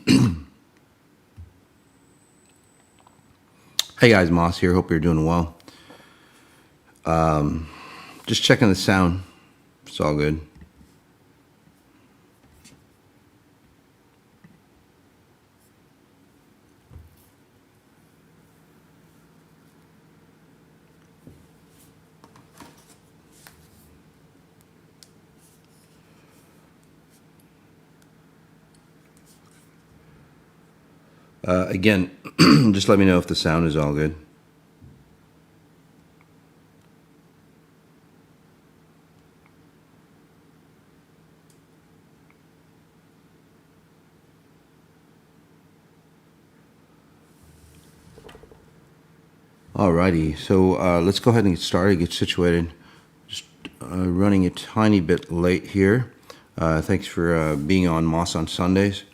Hey guys, Moss here. Hope you're doing well. Just checking the sound. It's all good. Again, just let me know if the sound is all good. Alrighty, so let's go ahead and get started, get situated. Just running a tiny bit late here. Thanks for being on Moss on Sundays.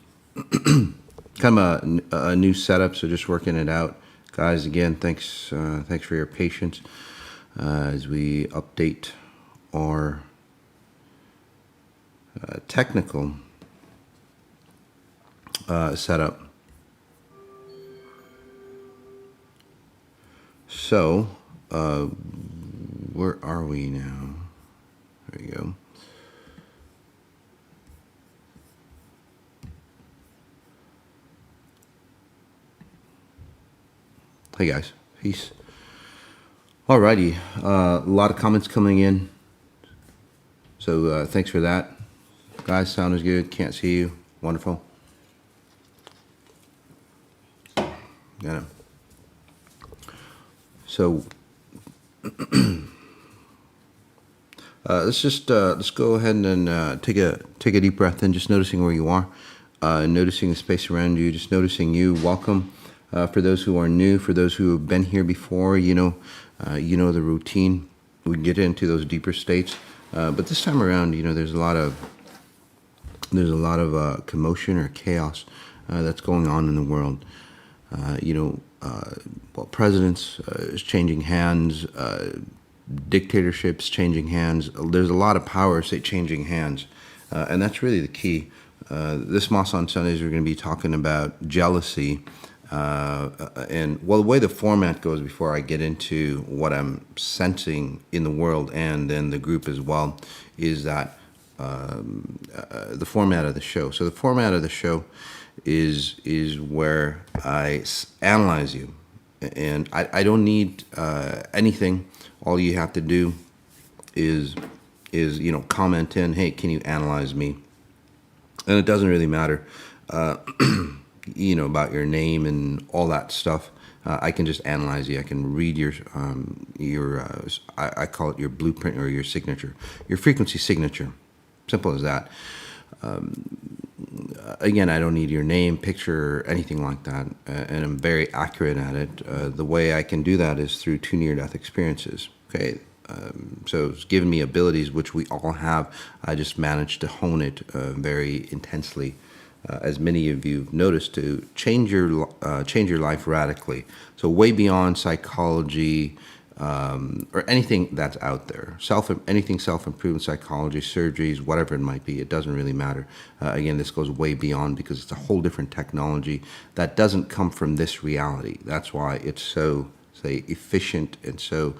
Kind of a new setup, so just working it out. Guys, again, thanks for your patience as we update our technical setup. So, where are we now? There we go. Hey guys, peace. Alrighty, a lot of comments coming in. So thanks for that. Guys, sound is good. Can't see you. Wonderful. Got it. So let's go ahead and take a deep breath in, just noticing where you are, noticing the space around you, just noticing you. Welcome. For those who are new, for those who have been here before, you know the routine. We can get into those deeper states, but this time around, there's a lot of commotion or chaos that's going on in the world. Presidents is changing hands, dictatorships changing hands. There's a lot of power, changing hands, and that's really the key. This Moss on Sundays, we're going to be talking about jealousy. And the way the format goes, before I get into what I'm sensing in the world and then the group as well, is that the format of the show. So the format of the show is where I analyze you, and I don't need anything. All you have to do is comment in, hey, can you analyze me? And it doesn't really matter. About your name and all that stuff. I can just analyze you. I can read your I call it your blueprint or your signature, your frequency signature. Simple as that. Again, I don't need your name, picture, or anything like that, and I'm very accurate at it. The way I can do that is through 2 near-death experiences. Okay. So it's given me abilities which we all have. I just managed to hone it very intensely. As many of you have noticed, to change your life radically. So way beyond psychology or anything that's out there. Anything self-improvement, psychology, surgeries, whatever it might be, it doesn't really matter. Again, this goes way beyond because it's a whole different technology that doesn't come from this reality. That's why it's so, efficient and so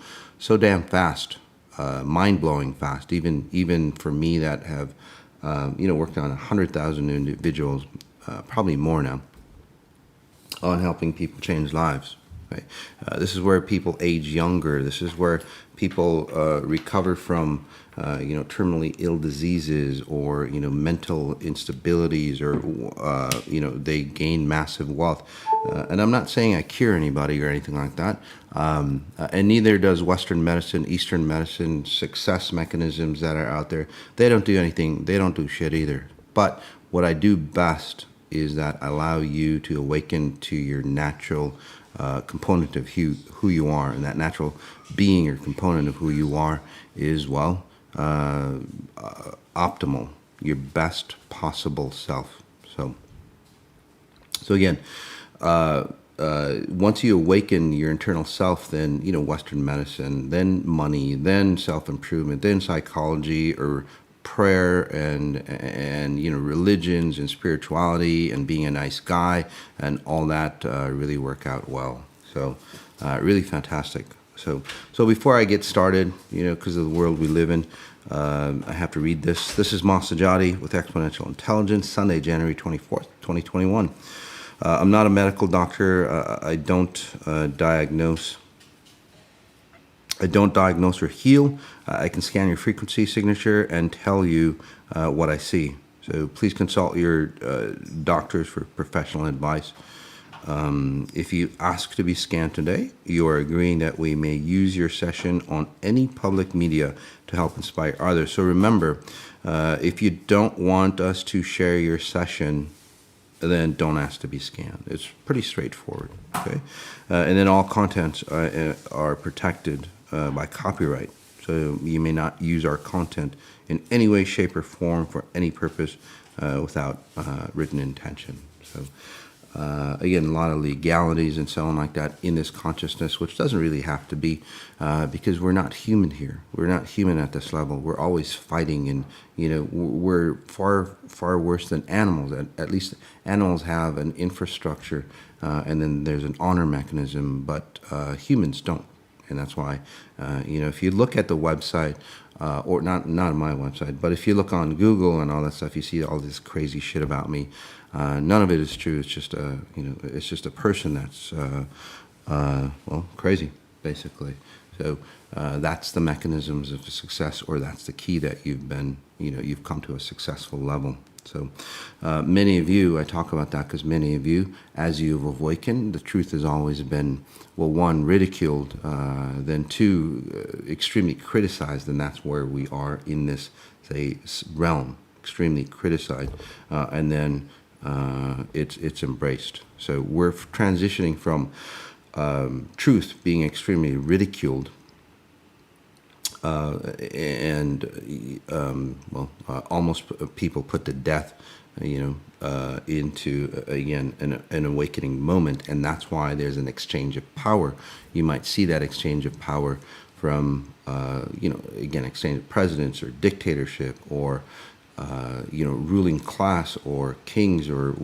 damn fast, mind-blowing fast. Even for me that have worked on 100,000 individuals, probably more now, on helping people change lives. Right? This is where people age younger. This is where people recover from, terminally ill diseases or, mental instabilities, or, they gain massive wealth. And I'm not saying I cure anybody or anything like that. And neither does Western medicine, Eastern medicine, success mechanisms that are out there. They don't do anything. They don't do shit either. But what I do best is that I allow you to awaken to your natural component of who you are, and that natural being or component of who you are is, optimal, your best possible self. So again, once you awaken your internal self, then, Western medicine, then money, then self-improvement, then psychology or prayer and religions and spirituality and being a nice guy and all that really work out well. So really fantastic. So before I get started, because of the world we live in, I have to read this. This is Masajati with Exponential Intelligence, Sunday, January 24th, 2021. I'm not a medical doctor. I don't diagnose or heal. I can scan your frequency signature and tell you what I see. So please consult your doctors for professional advice. If you ask to be scanned today, you are agreeing that we may use your session on any public media to help inspire others. So remember, if you don't want us to share your session, then don't ask to be scanned. It's pretty straightforward. Okay, and then all contents are protected by copyright. So you may not use our content in any way, shape, or form for any purpose without written intention. So again, a lot of legalities and so on like that in this consciousness, which doesn't really have to be, because we're not human here. We're not human at this level. We're always fighting, and we're far worse than animals. At least animals have an infrastructure, and then there's an honor mechanism, but humans don't. And that's why, if you look at the website, or not on my website, but if you look on Google and all that stuff, you see all this crazy shit about me. None of it is true. It's just it's just a person that's crazy, basically. So that's the mechanisms of success, or that's the key that you've come to a successful level. So many of you, I talk about that because many of you, as you've awakened, the truth has always been, well, one, ridiculed, then two, extremely criticized, and that's where we are in this, say, realm, extremely criticized, and then it's embraced. So we're transitioning from truth being extremely ridiculed almost people put to death, into again an awakening moment, and that's why there's an exchange of power. You might see that exchange of power from again, exchange of presidents or dictatorship or ruling class or kings or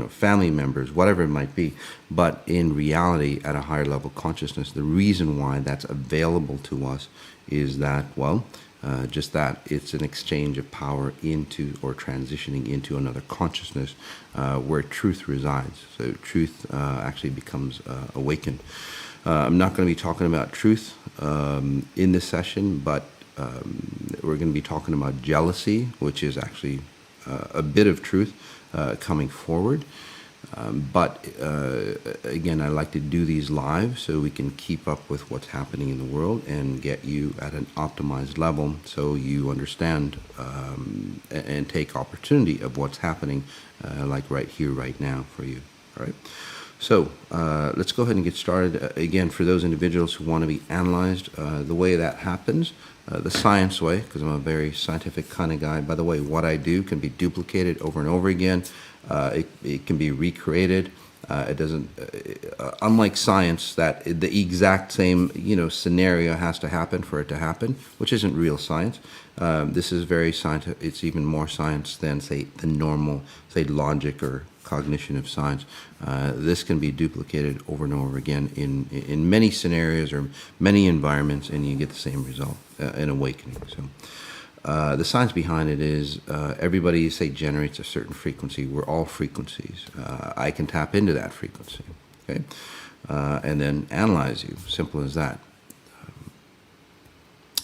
family members, whatever it might be. But in reality, at a higher level consciousness, the reason why that's available to us is that, just that it's an exchange of power into or transitioning into another consciousness where truth resides. So truth actually becomes awakened. I'm not going to be talking about truth in this session, but we're going to be talking about jealousy, which is actually a bit of truth coming forward. But again, I like to do these live so we can keep up with what's happening in the world and get you at an optimized level so you understand and take opportunity of what's happening, like right here, right now for you. All right. So let's go ahead and get started. Again, for those individuals who want to be analyzed, the way that happens, the science way, because I'm a very scientific kind of guy. By the way, what I do can be duplicated over and over again. It can be recreated. It doesn't, unlike science, that the exact same scenario has to happen for it to happen, which isn't real science. This is very scientific. It's even more science than, say, the normal, say, logic or cognition of science. This can be duplicated over and over again in many scenarios or many environments, and you get the same result, an awakening. So the science behind it is everybody, say, generates a certain frequency. We're all frequencies. I can tap into that frequency, okay, and then analyze you. Simple as that.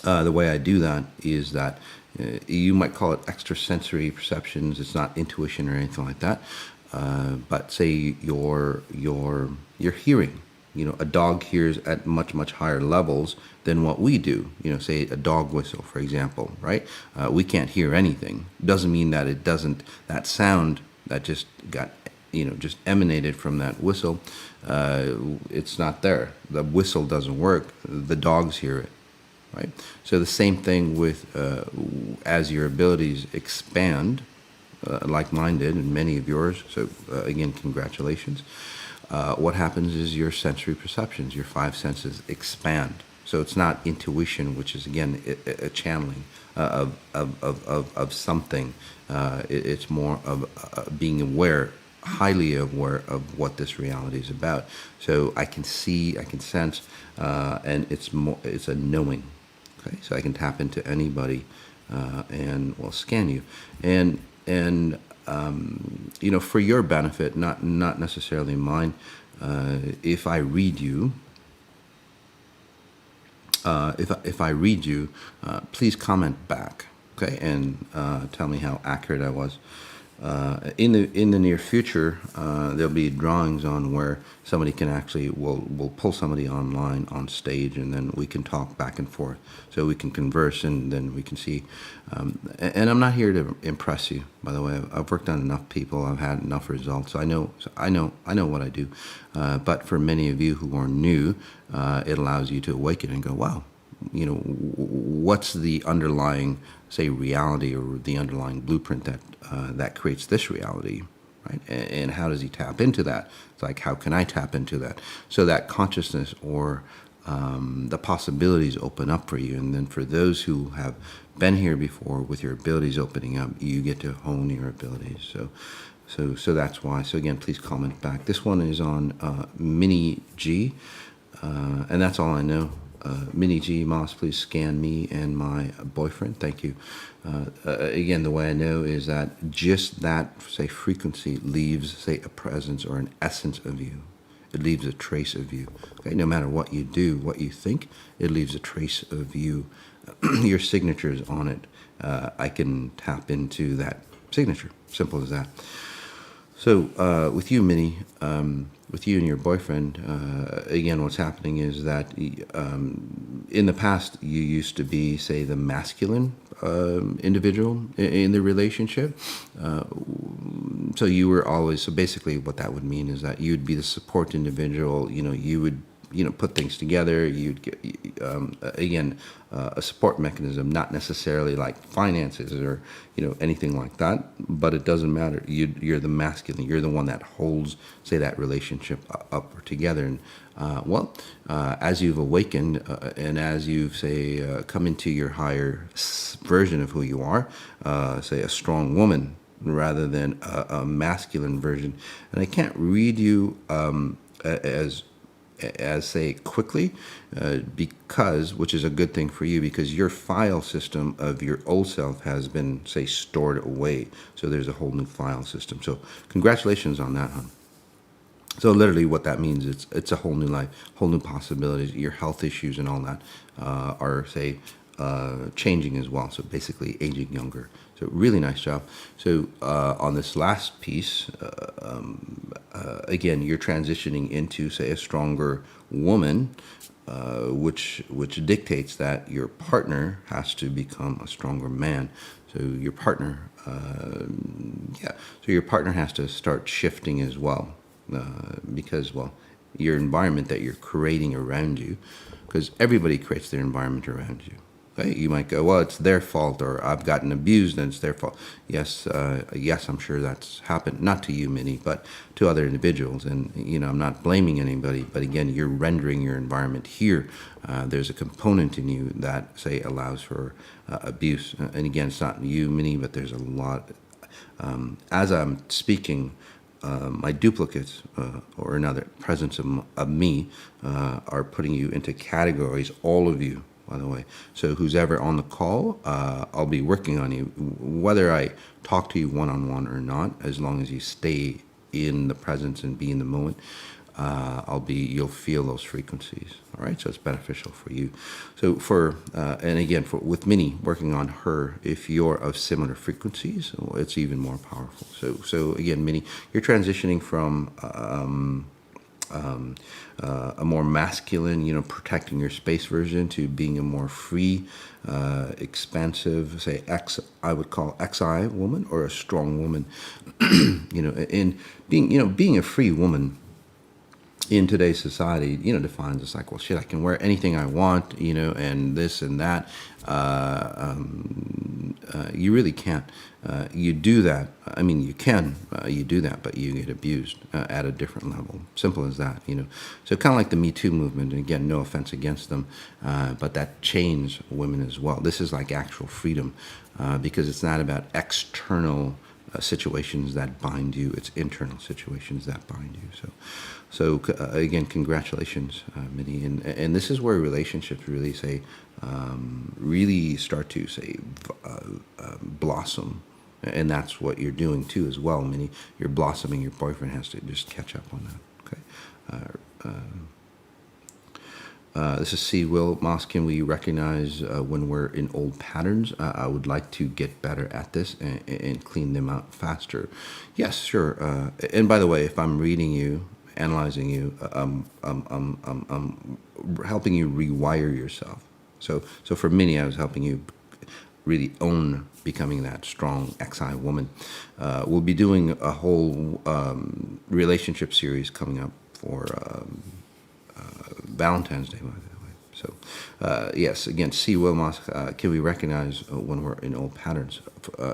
The way I do that is that you might call it extrasensory perceptions. It's not intuition or anything like that. But say you're hearing, a dog hears at much higher levels than what we do. Say a dog whistle, for example, right? We can't hear anything. Doesn't mean that it doesn't, that sound that just got, just emanated from that whistle, it's not there. The whistle doesn't work. The dogs hear it, right? So the same thing with, as your abilities expand, like mine did, and many of yours. So again, congratulations. What happens is your sensory perceptions, your five senses expand. So it's not intuition, which is again a channeling of something. It's more of being aware, highly aware of what this reality is about. So I can see, I can sense, and it's more. It's a knowing. Okay, so I can tap into anybody and well scan you, and for your benefit, not necessarily mine. If I read you, if I read you, please comment back, okay, and tell me how accurate I was. In the near future, there'll be drawings on where somebody can actually will pull somebody online on stage, and then we can talk back and forth, so we can converse, and then we can see. And I'm not here to impress you, by the way. I've worked on enough people. I've had enough results. I know what I do. But for many of you who are new, it allows you to awaken and go, wow. What's the underlying, say, reality or the underlying blueprint that creates this reality, right? And how does he tap into that? It's like, how can I tap into that? So that consciousness or the possibilities open up for you. And then for those who have been here before, with your abilities opening up, you get to hone your abilities. So that's why. So again, please comment back. This one is on Mini G, and that's all I know. Mini G Moss, please scan me and my boyfriend. Thank you. Again, the way I know is that just that, say, frequency leaves, say, a presence or an essence of you. It leaves a trace of you. Okay, no matter what you do, what you think, it leaves a trace of you. Your signature is on it. I can tap into that signature. Simple as that. So with you, Minnie, with you and your boyfriend, again, what's happening is that in the past you used to be, say, the masculine individual in the relationship. So you were always, so basically what that would mean is that you'd be the support individual. You would put things together. You'd get, again, a support mechanism, not necessarily like finances or anything like that, but it doesn't matter. You're the masculine. You're the one that holds, say, that relationship up or together. And as you've awakened and as you've, say, come into your higher version of who you are, say a strong woman rather than a masculine version. And I can't read you as say quickly, because, which is a good thing for you, because your file system of your old self has been, say, stored away. So there's a whole new file system. So congratulations on that, hon. So literally what that means, it's a whole new life, whole new possibilities. Your health issues and all that are, say, changing as well. So basically aging younger. So really nice job. So on this last piece, again, you're transitioning into, say, a stronger woman, which dictates that your partner has to become a stronger man. So your partner, so your partner has to start shifting as well, because, well, your environment that you're creating around you, because everybody creates their environment around you. Okay? You might go, well, it's their fault, or I've gotten abused and it's their fault. Yes, I'm sure that's happened, not to you, Minnie, but to other individuals. And, I'm not blaming anybody, but again, you're rendering your environment here. There's a component in you that, say, allows for abuse. And again, it's not you, Minnie, but there's a lot. As I'm speaking, my duplicates, or another presence of me, are putting you into categories, all of you, by the way. So who's ever on the call, I'll be working on you, whether I talk to you one-on-one or not, as long as you stay in the presence and be in the moment. You'll feel those frequencies. All right. So it's beneficial for you. So and again, with Minnie working on her, if you're of similar frequencies, it's even more powerful. So again, Minnie, you're transitioning from, a more masculine, protecting your space version to being a more free, expansive, say, I would call XI woman, or a strong woman, and being a free woman in today's society, defines as like, well, shit, I can wear anything I want, and this and that. You really can't. You do that. I mean, you can. You do that, but you get abused at a different level. Simple as that. So kind of like the Me Too movement. And again, no offense against them, but that chains women as well. This is like actual freedom, because it's not about external situations that bind you. It's internal situations that bind you. So again, congratulations, Minnie. And this is where relationships really really start to blossom. And that's what you're doing too as well, Minnie. You're blossoming. Your boyfriend has to just catch up on that. Okay. This is C. Will Moss. Can we recognize when we're in old patterns? I would like to get better at this and clean them out faster. Yes, sure. And by the way, if I'm reading you, analyzing you, helping you rewire yourself. So for Minnie, I was helping you really own becoming that strong XI woman. We'll be doing a whole relationship series coming up for Valentine's Day, by the way. So, yes, again, C. Wilmos, can we recognize when we're in old patterns?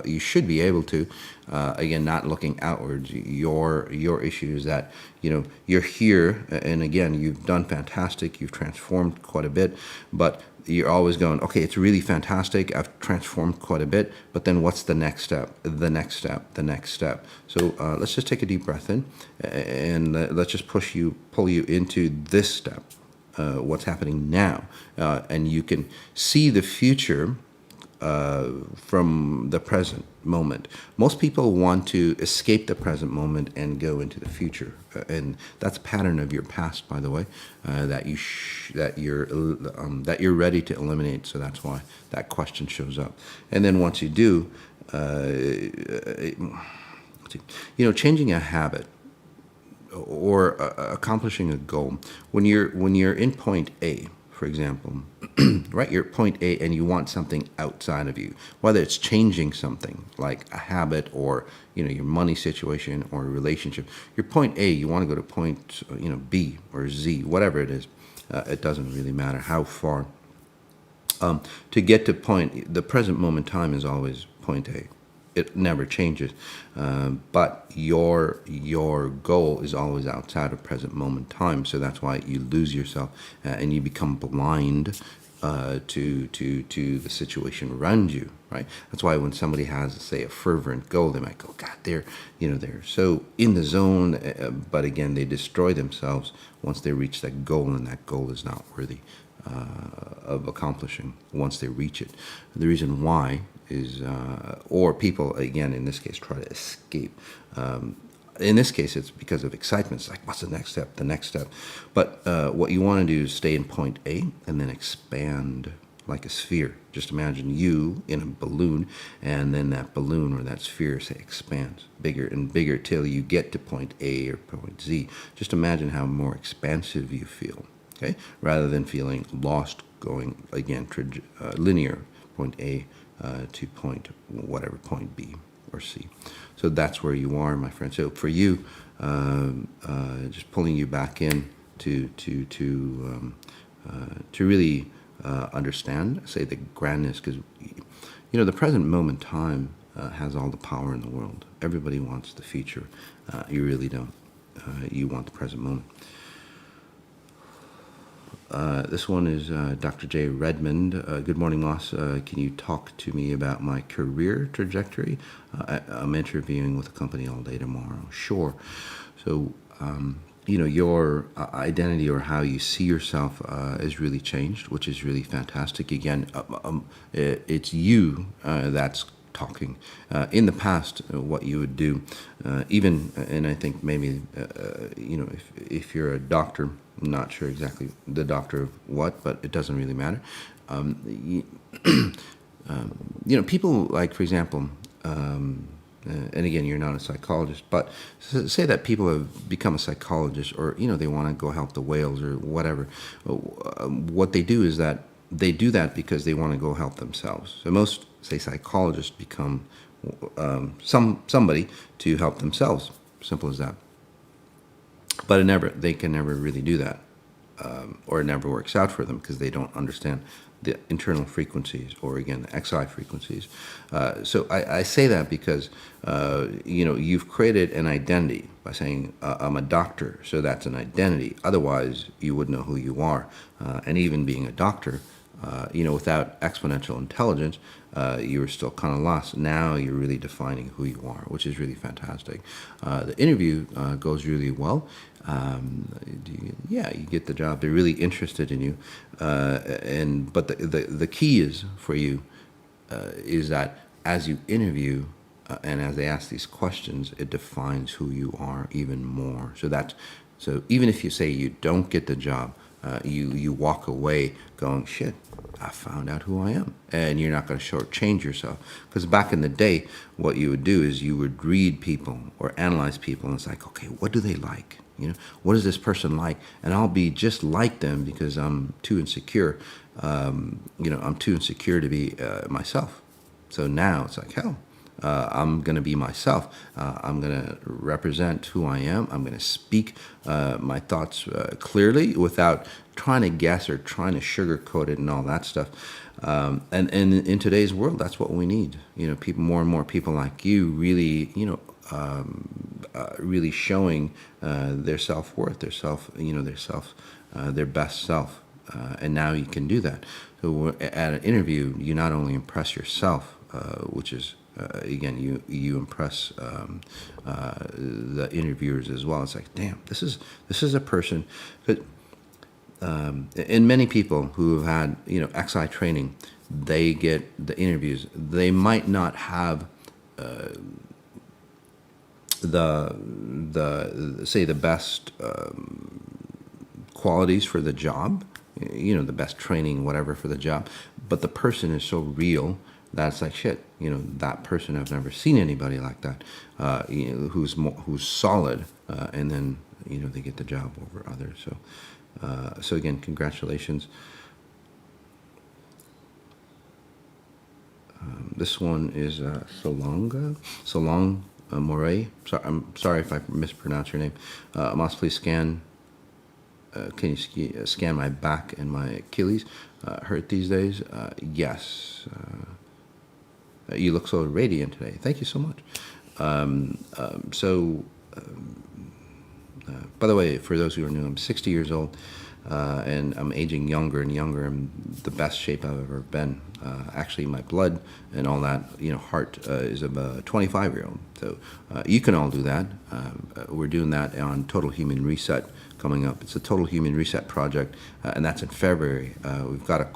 You should be able to. Again, not looking outwards. Your issue is that you're here, and again, you've done fantastic. You've transformed quite a bit, but you're always going, okay, it's really fantastic. I've transformed quite a bit, but then what's the next step? The next step, the next step. So let's just take a deep breath in, and let's just pull you into this step. What's happening now, and you can see the future from the present moment. Most people want to escape the present moment and go into the future, and that's a pattern of your past, by the way, that you're ready to eliminate. So that's why that question shows up. And then once you do, changing a habit or accomplishing a goal. When you're in point A, for example, right? You're at point A and you want something outside of you, whether it's changing something like a habit or your money situation or a relationship. You're point A, you want to go to point B or Z, whatever it is. It doesn't really matter how far. To get to the present moment time is always point A. It never changes, but your goal is always outside of present moment time. So that's why you lose yourself and you become blind to the situation around you. Right. That's why when somebody has, say, a fervent goal, they might go, God, they're so in the zone, but again, they destroy themselves once they reach that goal, and that goal is not worthy of accomplishing once they reach it. The reason why is, or people, again, in this case, try to escape. In this case, it's because of excitement. It's like, what's the next step, the next step? But what you want to do is stay in point A and then expand like a sphere. Just imagine you in a balloon, and then that balloon or that sphere, say, expands bigger and bigger till you get to point A or point Z. Just imagine how more expansive you feel, okay? Rather than feeling lost going, again, linear, point A to point B or C. So that's where you are, my friend. So for you, just pulling you back in to really understand, say, the grandness, because the present moment time has all the power in the world. Everybody wants the future. You really don't. You want the present moment. This one is Dr. J. Redmond. Good morning, Moss. Can you talk to me about my career trajectory? I'm interviewing with a company all day tomorrow. Sure. So, your identity or how you see yourself has really changed, which is really fantastic. Again, it's you that's talking. In the past, what you would do, and I think maybe, if you're a doctor, I'm not sure exactly the doctor of what, but it doesn't really matter. People like, for example, and again, you're not a psychologist, but say that people have become a psychologist, or they want to go help the whales or whatever. What they do is that they do that because they want to go help themselves. So most, say, psychologists become somebody to help themselves. Simple as that. But they can never really do that. or it never works out for them because they don't understand the internal frequencies, or again, XI frequencies. So I say that because, you've created an identity by saying, I'm a doctor, so that's an identity. Otherwise, you wouldn't know who you are. And even being a doctor, without exponential intelligence, you were still kind of lost. Now you're really defining who you are, which is really fantastic. The interview goes really well. You get the job. They're really interested in you, but the key is for you is that as you interview and as they ask these questions, it defines who you are even more. So even if you say you don't get the job, you walk away going, shit, I found out who I am. And you're not going to shortchange yourself. Because back in the day, what you would do is you would read people or analyze people, and it's like, okay, what do they like? What is this person like? And I'll be just like them because I'm too insecure. I'm too insecure to be myself. So now it's like, hell, I'm going to be myself. I'm going to represent who I am. I'm going to speak my thoughts clearly without trying to guess or trying to sugarcoat it and all that stuff. And in today's world, that's what we need. People, more and more people like you, really, really showing their self-worth, their best self. And now you can do that. So at an interview, you not only impress yourself, which is again, you impress the interviewers as well. It's like, damn, this is a person. And many people who have had XI training, they get the interviews. They might not have the best qualities for the job, the best training, whatever for the job, but the person is so real that's like, shit, that person, I've never seen anybody like that, who's solid, and then they get the job over others. So again, congratulations. This one is Solong Moray. I'm sorry if I mispronounce your name. Moss, please scan. Can you scan my back and my Achilles? Hurt these days? Yes. You look so radiant today. Thank you so much. By the way, for those who are new, I'm 60 years old, and I'm aging younger and younger. I'm the best shape I've ever been. Actually, my blood and all that, heart is of a 25-year-old. So you can all do that. We're doing that on Total Human Reset coming up. It's a Total Human Reset project, and that's in February. We've got a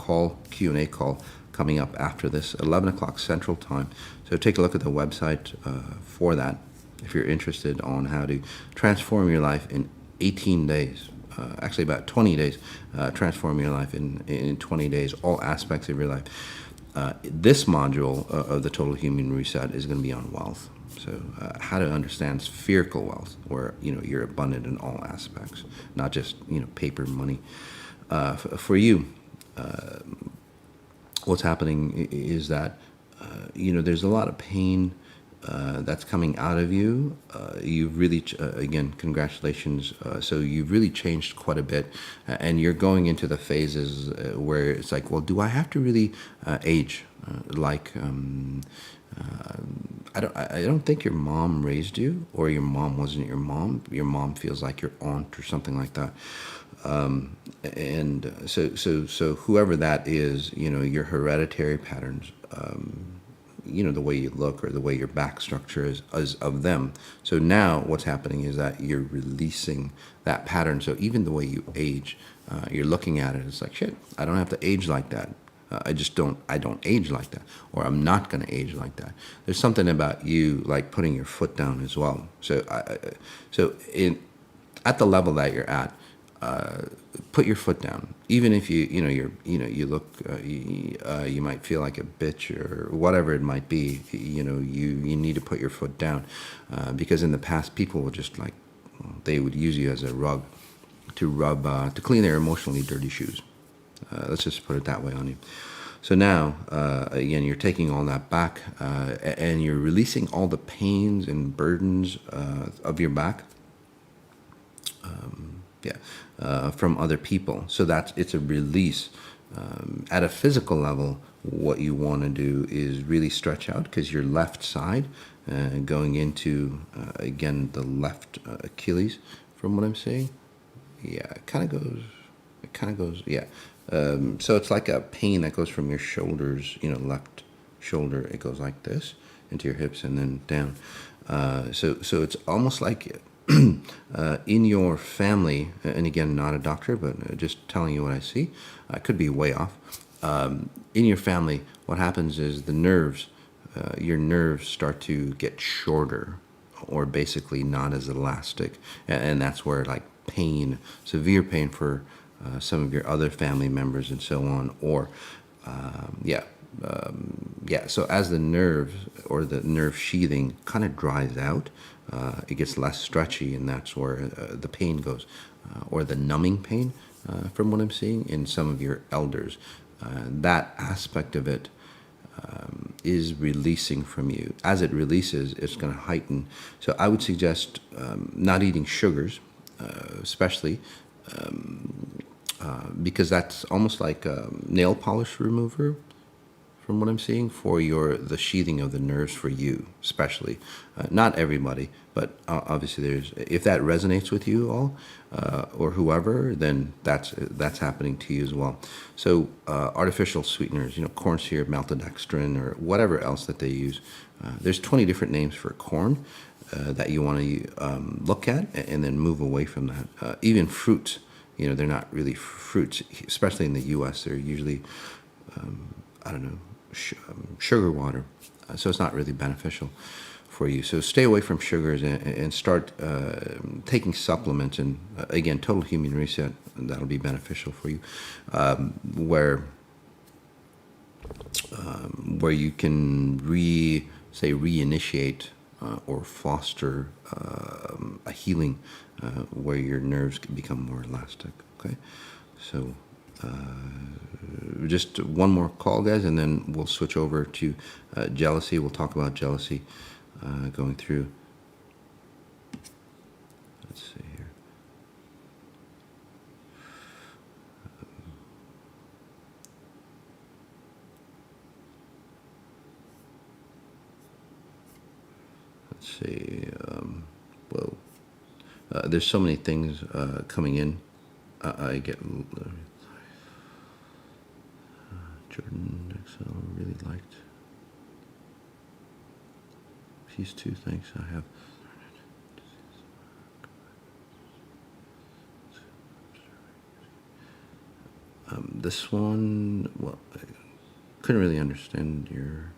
Q&A call coming up after this, 11 o'clock Central Time. So take a look at the website for that if you're interested on how to transform your life in 18 days. Actually, about 20 days. Transform your life in 20 days, all aspects of your life. This module of the Total Human Reset is going to be on wealth. So how to understand spherical wealth, where you're abundant in all aspects, not just paper money. For you, what's happening is that there's a lot of pain that's coming out of you. You've really, again, congratulations. So you've really changed quite a bit, and you're going into the phases where it's like, well, do I have to really age? I don't think your mom raised you, or your mom wasn't your mom. Your mom feels like your aunt or something like that. And so whoever that is, your hereditary patterns, the way you look or the way your back structure is of them. So now what's happening is that you're releasing that pattern. So even the way you age, you're looking at it, it's like, shit, I don't have to age like that. I don't age like that, or I'm not going to age like that. There's something about you like putting your foot down as well. So at the level that you're at, put your foot down. Even if you look, you might feel like a bitch or whatever it might be. You need to put your foot down, because in the past people were just like, they would use you as a rug to rub to clean their emotionally dirty shoes. Let's just put it that way on you. So now, again, you're taking all that back, and you're releasing all the pains and burdens of your back. yeah, from other people. So it's a release. At a physical level, what you want to do is really stretch out because your left side, going into again the left Achilles, from what I'm saying. Yeah, it kind of goes. It kind of goes. Yeah. So it's like a pain that goes from your shoulders, left shoulder. It goes like this into your hips and then down. So it's almost like in your family, and again, not a doctor, but just telling you what I see. I could be way off. In your family, what happens is your nerves start to get shorter, or basically not as elastic, and that's where like pain, severe pain for some of your other family members and so on, or so as the nerve or the nerve sheathing kind of dries out, it gets less stretchy, and that's where the pain goes, or the numbing pain, from what I'm seeing in some of your elders. That aspect of it is releasing from you. As it releases, it's going to heighten. So I would suggest not eating sugars, especially because that's almost like a nail polish remover, from what I'm seeing, for the sheathing of the nerves for you, especially. Not everybody, but obviously if that resonates with you all, or whoever, then that's happening to you as well. So artificial sweeteners, corn syrup, maltodextrin, or whatever else that they use. There's 20 different names for corn that you want to look at, and then move away from that. Even fruits, they're not really fruits, especially in the U.S. They're usually, I don't know, sugar water, so it's not really beneficial for you. So stay away from sugars and start taking supplements, and again, total human reset, that'll be beneficial for you, where you can reinitiate or foster a healing, where your nerves can become more elastic. Okay, so just one more call, guys, and then we'll switch over to jealousy. We'll talk about jealousy going through. Let's see here. Let's see. Whoa. There's so many things coming in. I get. Jordan XL really liked. Piece 2, thanks. I have. This one, well, I couldn't really understand your.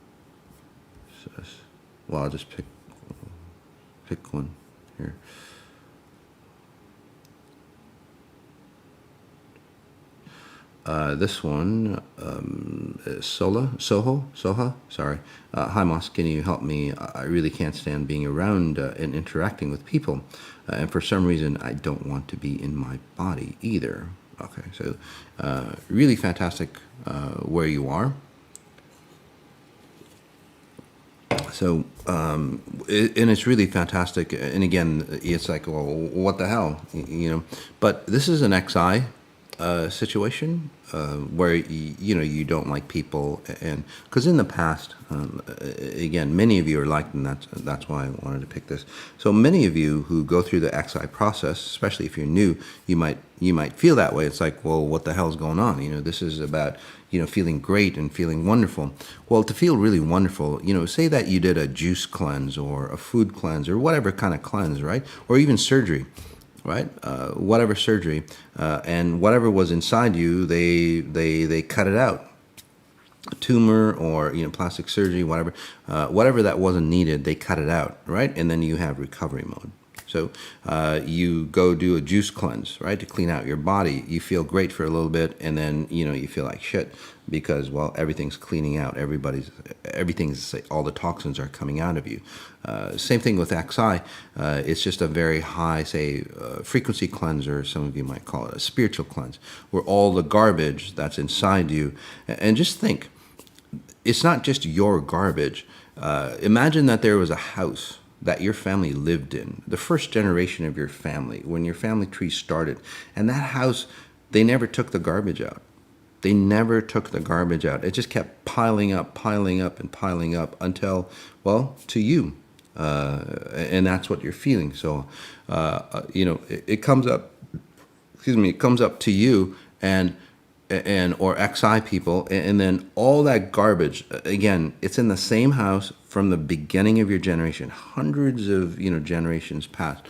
Well, I'll just pick one here. This one, Soha, sorry. Hi, Moss, can you help me? I really can't stand being around and interacting with people. And for some reason, I don't want to be in my body either. Okay, so really fantastic where you are. So, and it's really fantastic. And again, it's like, well, what the hell, But this is an XI situation where you don't like people, and because in the past, again, many of you are like, and that's why I wanted to pick this. So many of you who go through the XI process, especially if you're new, you might feel that way. It's like, well, what the hell's going on? This is about feeling great and feeling wonderful. Well, to feel really wonderful, say that you did a juice cleanse or a food cleanse or whatever kind of cleanse, right? Or even surgery. Right, whatever surgery, and whatever was inside you, they cut it out. A tumor or plastic surgery, whatever that wasn't needed, they cut it out, right? And then you have recovery mode. So you go do a juice cleanse, right, to clean out your body. You feel great for a little bit, and then you feel like shit because, well, everything's cleaning out. All the toxins are coming out of you. Same thing with XI. It's just a very high, say, frequency cleanser. Some of you might call it a spiritual cleanse, where all the garbage that's inside you, and just think, it's not just your garbage. Imagine that there was a house, that your family lived in, the first generation of your family, when your family tree started, and that house, they never took the garbage out. They never took the garbage out. It just kept piling up, and piling up until, well, to you. And that's what you're feeling. So, it comes up, it comes up to you and or XI people, and then all that garbage, again, it's in the same house from the beginning of your generation, hundreds of, generations past.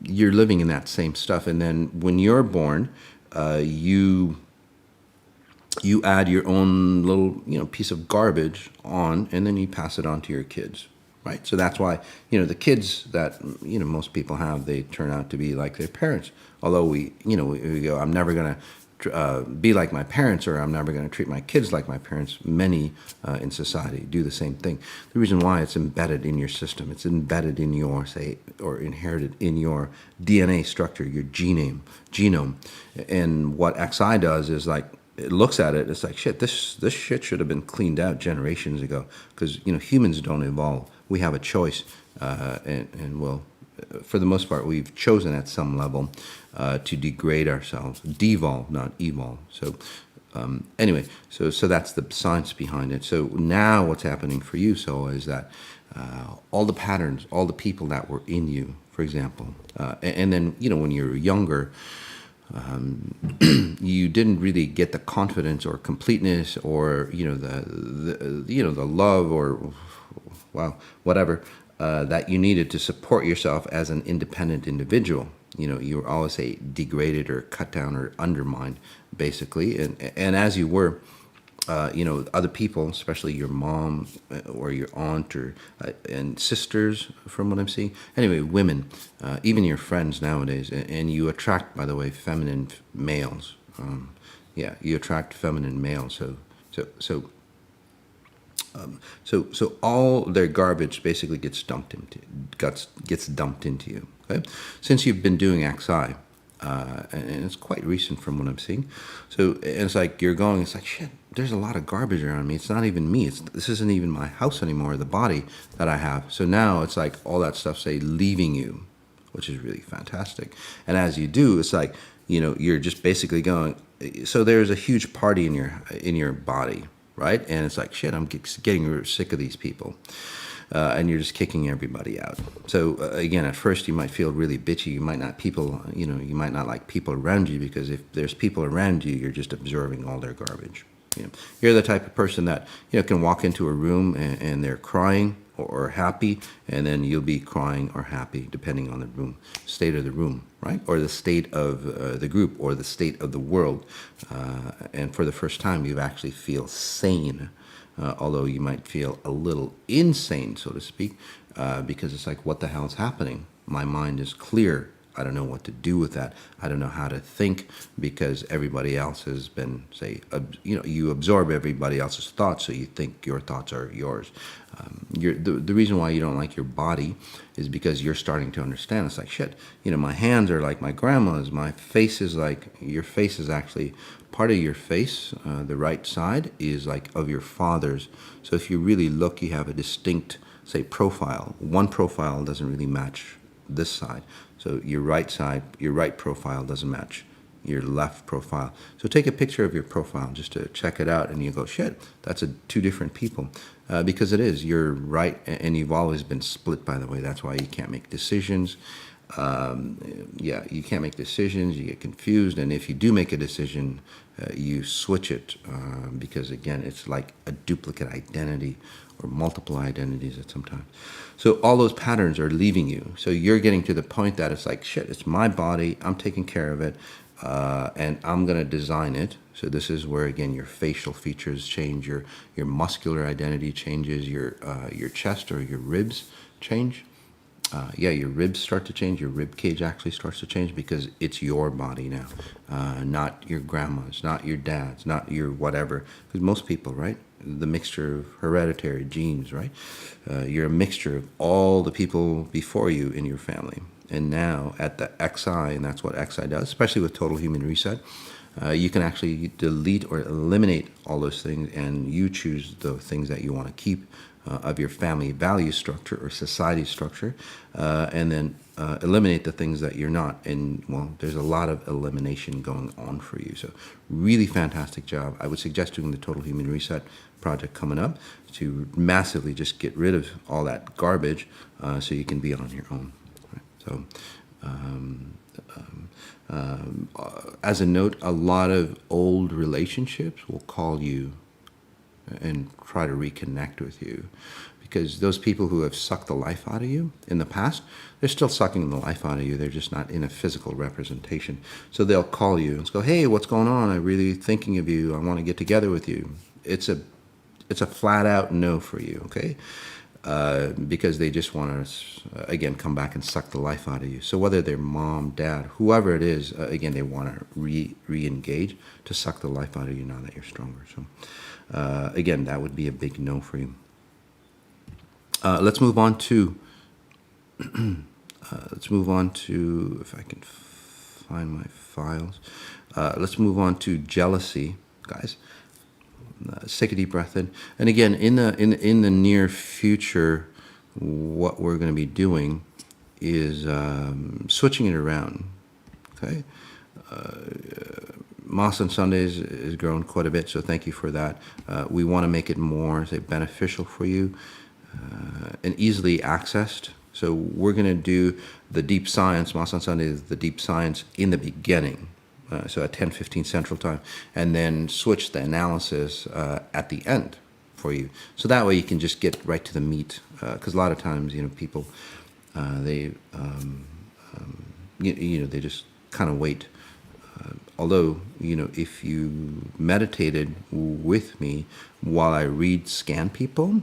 You're living in that same stuff. And then when you're born, you add your own little piece of garbage on, and then you pass it on to your kids, right? So that's why the kids that most people have, they turn out to be like their parents. Although we go, I'm never gonna be like my parents, or I'm never going to treat my kids like my parents. Many in society do the same thing. The reason why, it's embedded in your system. It's embedded in your, or inherited in your DNA structure, your genome. And what XI does is it looks at it, it's like, shit, this shit should have been cleaned out generations ago. Because, humans don't evolve. We have a choice. And well, for the most part, we've chosen at some level to degrade ourselves, devolve, not evolve. So anyway, so that's the science behind it. So now what's happening for you, is that all the patterns, all the people that were in you, for example, and then when you were younger, you didn't really get the confidence or completeness or the love or whatever that you needed to support yourself as an independent individual. You were always degraded or cut down or undermined, basically. And as you were, other people, especially your mom or your aunt or and sisters, from what I'm seeing. Anyway, women, even your friends nowadays, and you attract, by the way, feminine males. You attract feminine males. So all their garbage basically gets dumped into you. Okay, since you've been doing XI, and it's quite recent from what I'm seeing. So and it's like you're going. It's like, shit. There's a lot of garbage around me. It's not even me. This isn't even my house anymore. The body that I have. So now it's like all that stuff leaving you, which is really fantastic. And as you do, it's like you're just basically going. So there's a huge party in your body. Right? And it's like, shit, I'm getting sick of these people. And you're just kicking everybody out. So again, at first you might feel really bitchy. You might not like people around you, because if there's people around you, you're just absorbing all their garbage. You're the type of person that can walk into a room and they're crying or happy, and then you'll be crying or happy depending on the state of the room, right? Or the state of the group, or the state of the world. And for the first time, you actually feel sane, although you might feel a little insane, so to speak, because it's like, what the hell's happening? My mind is clear. I don't know what to do with that. I don't know how to think, because everybody else has been, you absorb everybody else's thoughts, so you think your thoughts are yours. The reason why you don't like your body is because you're starting to understand. It's like, shit, my hands are like my grandma's. My face is like, your face is actually part of your face. The right side is like of your father's. So if you really look, you have a distinct, profile. One profile doesn't really match this side. So your right profile doesn't match your left profile. So take a picture of your profile just to check it out, and you go, shit, that's two different people. Because it is. You're right, and you've always been split, by the way. That's why you can't make decisions. You can't make decisions. You get confused, and if you do make a decision, you switch it, because, again, it's like a duplicate identity or multiple identities at some time. So all those patterns are leaving you. So you're getting to the point that it's like, shit, it's my body. I'm taking care of it, and I'm going to design it. So this is where, again, your facial features change, your muscular identity changes, your chest or your ribs change. Your ribs start to change. Your rib cage actually starts to change, because it's your body now, not your grandma's, not your dad's, not your whatever. Because most people, right, the mixture of hereditary genes, right? You're a mixture of all the people before you in your family. And now at the XI, and that's what XI does, especially with Total Human Reset, you can actually delete or eliminate all those things, and you choose the things that you want to keep, of your family value structure or society structure, and then eliminate the things that you're not. And well, there's a lot of elimination going on for you. So really fantastic job. I would suggest doing the Total Human Reset project coming up to massively just get rid of all that garbage, so you can be on your own. Right? So as a note, a lot of old relationships will call you and try to reconnect with you, because those people who have sucked the life out of you in the past, they're still sucking the life out of you. They're just not in a physical representation. So they'll call you and go, "Hey, what's going on? I'm really thinking of you. I want to get together with you." It's a flat out no for you, okay? Because they just want to, again, come back and suck the life out of you. So whether they're mom, dad, whoever it is, again, they want to re-engage to suck the life out of you now that you're stronger. So again, that would be a big no for you. Let's move on to, if I can find my files. Let's move on to jealousy, guys. Let's take a deep breath in. And again, in the near future, what we're going to be doing is switching it around. Okay, Moss on Sundays has grown quite a bit, so thank you for that. We want to make it more, say, beneficial for you and easily accessed. So we're going to do the deep science. Moss on Sundays, the deep science in the beginning. So at 10:15 Central Time, and then switch the analysis at the end for you. So that way you can just get right to the meat. Because a lot of times, people, they just kind of wait. Although, if you meditated with me while I scan people,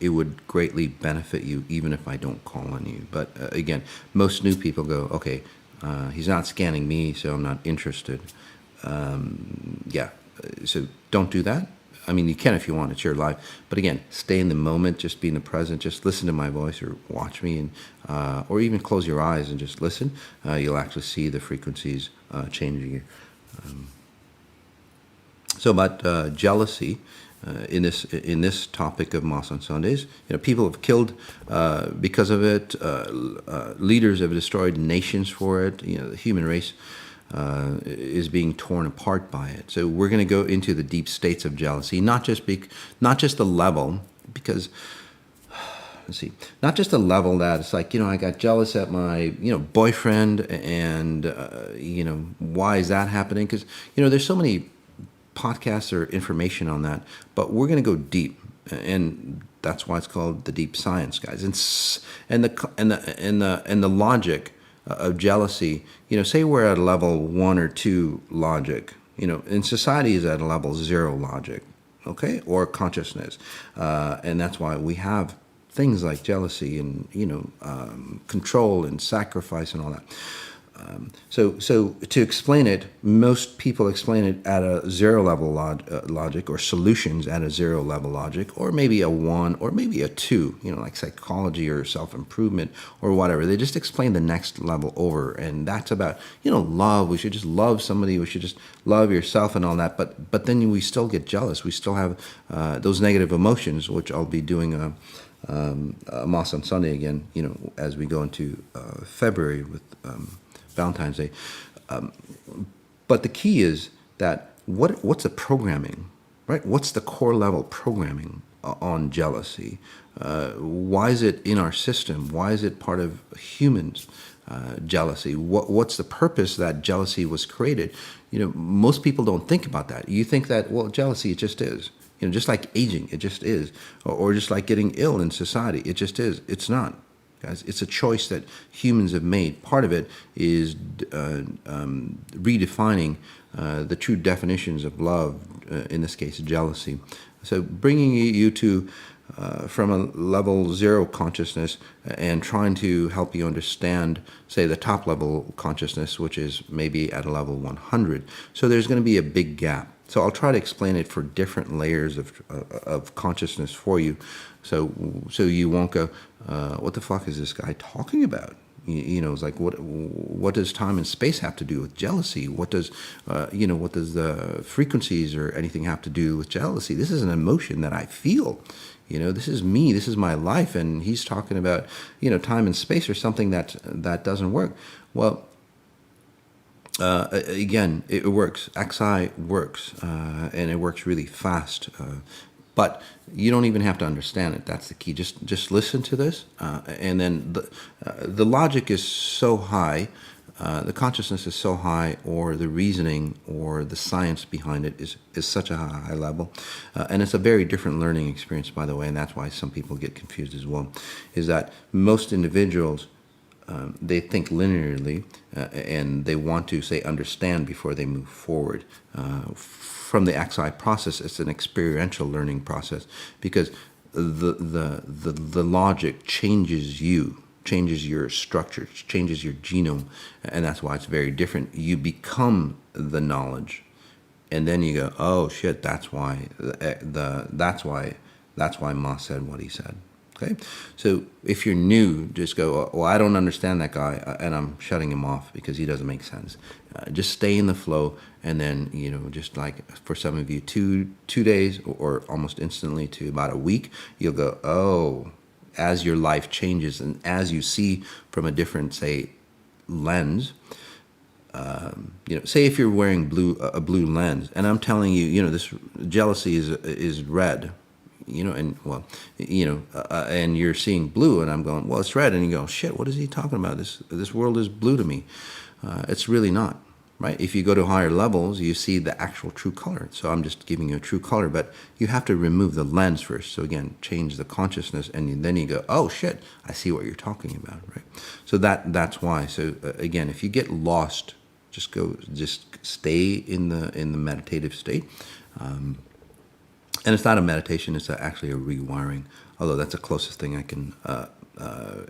it would greatly benefit you, even if I don't call on you. But again, most new people go, okay, he's not scanning me, so I'm not interested. So don't do that. I mean, you can if you want. It's your life. But again, stay in the moment. Just be in the present. Just listen to my voice or watch me, and or even close your eyes and just listen. You'll actually see the frequencies changing. So about jealousy. In this topic of Moss on Sundays, people have killed because of it. Leaders have destroyed nations for it. The human race is being torn apart by it. So we're going to go into the deep states of jealousy, not just the level, because not just the level that it's like, I got jealous at my boyfriend, and why is that happening? Because there's so many podcasts or information on that, but we're going to go deep, and that's why it's called the deep science, guys. And the logic of jealousy. Say we're at a level 1 or 2 logic. In society is at a level 0 logic, okay, or consciousness, and that's why we have things like jealousy and control and sacrifice and all that. So to explain it, most people explain it at a 0 level logic, or solutions at a 0 level logic, or maybe a 1, or maybe a 2, like psychology or self-improvement or whatever. They just explain the next level over, and that's about, love. We should just love somebody. We should just love yourself and all that. But then we still get jealous. We still have those negative emotions, which I'll be doing a Moss on Sunday again, as we go into February with Valentine's Day. But the key is that what's the programming, right? What's the core level programming on jealousy? Why is it in our system? Why is it part of humans? Jealousy. What's the purpose that jealousy was created? Most people don't think about that. You think that, well, jealousy, it just is. Just like aging, it just is. Or just like getting ill in society, it just is. It's not. Guys, it's a choice that humans have made. Part of it is redefining the true definitions of love, in this case, jealousy. So bringing you to from a level 0 consciousness and trying to help you understand, say, the top level consciousness, which is maybe at a level 100. So there's going to be a big gap. So I'll try to explain it for different layers of consciousness for you, so you won't go, what the fuck is this guy talking about? It's like, what does time and space have to do with jealousy? What does the frequencies or anything have to do with jealousy? This is an emotion that I feel. This is me, this is my life, and he's talking about, time and space or something that doesn't work. Well, again, it works. XI works, and it works really fast. But you don't even have to understand it. That's the key. Just listen to this, and then the logic is so high, the consciousness is so high, or the reasoning or the science behind it is such a high level, and it's a very different learning experience, by the way. And that's why some people get confused as well. Is that most individuals, they think linearly, and they want to say understand before they move forward. From the XI process, it's an experiential learning process, because the logic changes you, changes your structure, changes your genome, and that's why it's very different. You become the knowledge, and then you go, oh shit, that's why Ma said what he said. Okay, so if you're new, just go, well, I don't understand that guy, and I'm shutting him off because he doesn't make sense. Just stay in the flow, and then, just like for some of you, two days or almost instantly to about a week, you'll go, oh, as your life changes and as you see from a different, say, lens. Say if you're wearing a blue lens, and I'm telling you, this jealousy is red. And you're seeing blue, and I'm going, well, it's red, and you go, shit, what is he talking about? This world is blue to me. It's really not, right? If you go to higher levels, you see the actual true color. So I'm just giving you a true color, but you have to remove the lens first. So again, change the consciousness, and then you go, oh shit, I see what you're talking about, right? So that's why. So again, if you get lost, just stay in the meditative state. And it's not a meditation, it's actually a rewiring, although that's the closest thing I can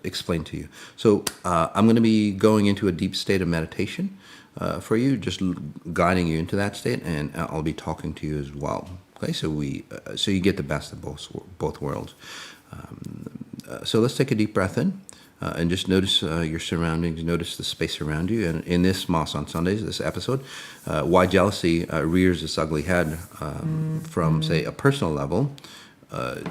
explain to you. So I'm going to be going into a deep state of meditation for you, just guiding you into that state, and I'll be talking to you as well. Okay, so you get the best of both worlds. So let's take a deep breath in. And just notice your surroundings, notice the space around you. And in this Moss on Sundays, this episode, why jealousy rears its ugly head from, say, a personal level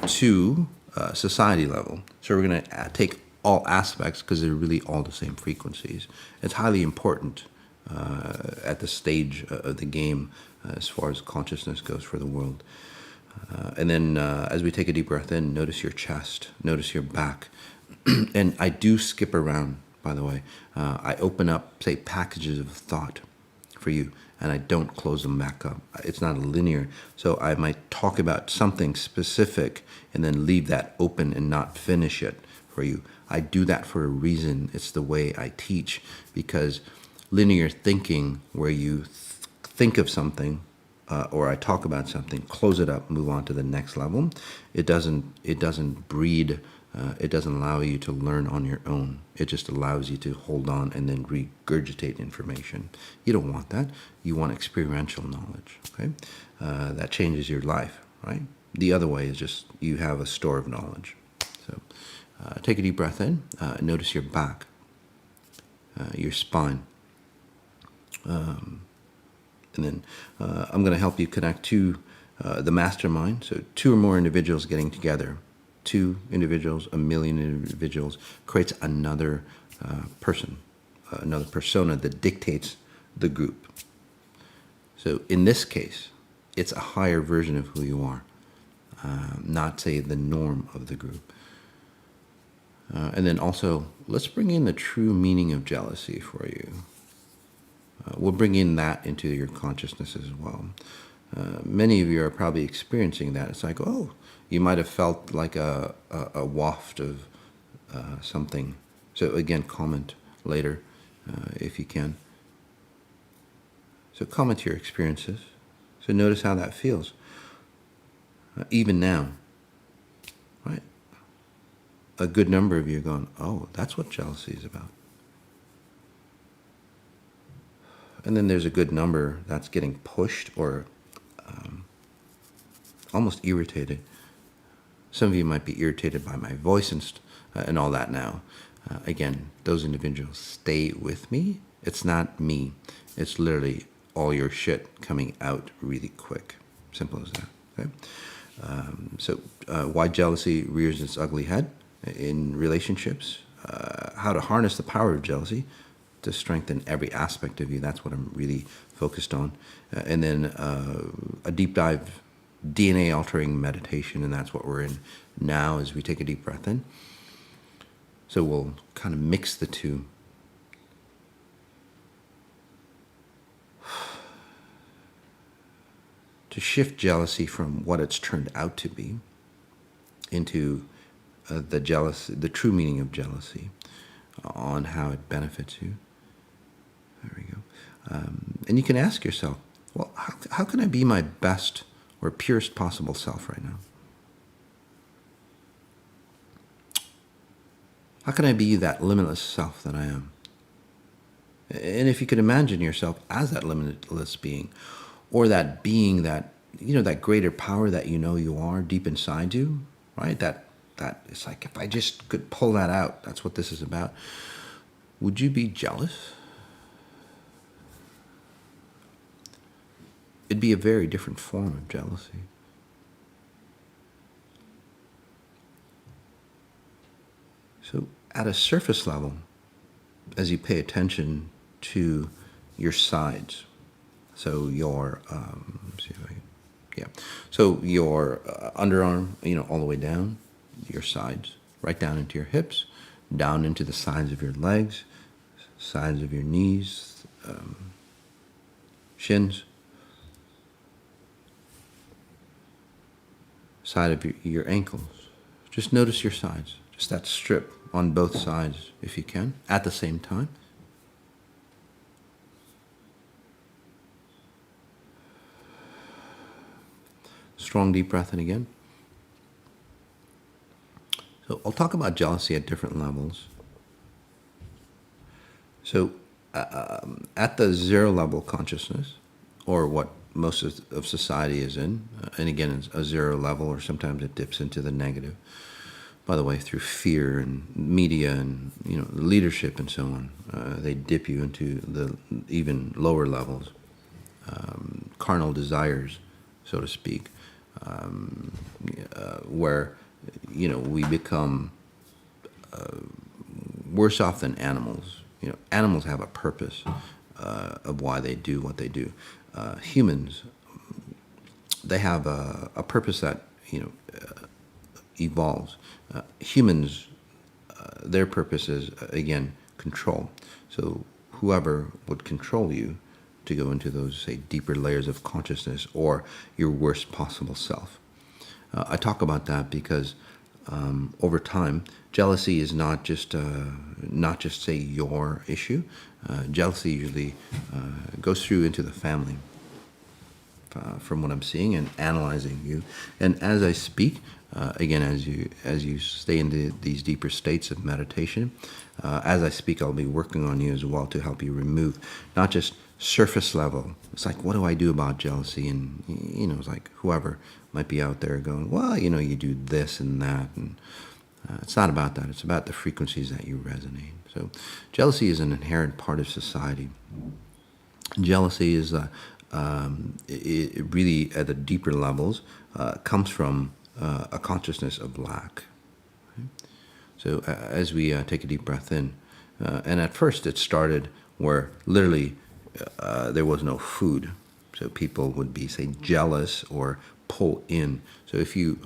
to society level. So we're going to take all aspects, because they're really all the same frequencies. It's highly important at the stage of the game as far as consciousness goes for the world. And then as we take a deep breath in, notice your chest, notice your back. And I do skip around, by the way. I open up, say, packages of thought for you, and I don't close them back up. It's not linear. So I might talk about something specific and then leave that open and not finish it for you. I do that for a reason. It's the way I teach, because linear thinking, where you think of something, or I talk about something, close it up, move on to the next level, it doesn't breed. It doesn't allow you to learn on your own. It just allows you to hold on and then regurgitate information. You don't want that. You want experiential knowledge, okay? That changes your life, right? The other way is just you have a store of knowledge. So take a deep breath in. Notice your back, your spine. And then I'm going to help you connect to the mastermind. So 2 or more individuals getting together. 2 individuals, 1 million individuals, creates another person, another persona that dictates the group. So in this case, it's a higher version of who you are, not, say, the norm of the group. And then also, let's bring in the true meaning of jealousy for you. We'll bring in that into your consciousness as well. Many of you are probably experiencing that. It's like, oh, you might have felt like a waft of something. So again, comment later if you can. So comment your experiences. So notice how that feels. Even now, right? A good number of you are going, oh, that's what jealousy is about. And then there's a good number that's getting pushed or almost irritated. Some of you might be irritated by my voice and all that now. Again, those individuals, stay with me. It's not me. It's literally all your shit coming out really quick. Simple as that. Okay. Why jealousy rears its ugly head in relationships, how to harness the power of jealousy to strengthen every aspect of you. That's what I'm really focused on. And then a deep dive DNA altering meditation, and that's what we're in now as we take a deep breath in. So we'll kind of mix the two. To shift jealousy from what it's turned out to be into the true meaning of jealousy, on how it benefits you. There we go. And you can ask yourself, well, how can I be my best or purest possible self right now? How can I be that limitless self that I am? And if you could imagine yourself as that limitless being, or that being that, that greater power that you are deep inside you, right? That it's like, if I just could pull that out, that's what this is about. Would you be jealous? It'd be a very different form of jealousy. So at a surface level, as you pay attention to your sides, so your, so your underarm, all the way down, your sides, right down into your hips, down into the sides of your legs, sides of your knees, shins, side of your ankles. Just notice your sides, just that strip on both sides, if you can, at the same time. Strong deep breath in again. So I'll talk about jealousy at different levels. So at the 0 level consciousness, or what most of society is in, and again, it's a 0 level, or sometimes it dips into the negative, by the way, through fear and media and leadership and so on. They dip you into the even lower levels, carnal desires, so to speak, where we become worse off than animals. Animals have a purpose of why they do what they do. Humans, they have a purpose that evolves. Humans, their purpose is, again, control. So whoever would control you to go into those, say, deeper layers of consciousness, or your worst possible self. I talk about that because over time, jealousy is not just say your issue. Jealousy usually goes through into the family, from what I'm seeing and analyzing you. And as I speak, again, as you stay into these deeper states of meditation, as I speak, I'll be working on you as well to help you remove not just surface level. It's like, what do I do about jealousy? And it's like whoever might be out there going, well, you do this and that, and it's not about that. It's about the frequencies that you resonate. So jealousy is an inherent part of society. Jealousy is it really, at the deeper levels, comes from a consciousness of lack. Right? So as we take a deep breath in, and at first it started where literally there was no food, so people would be, say, jealous or pull in. So if you,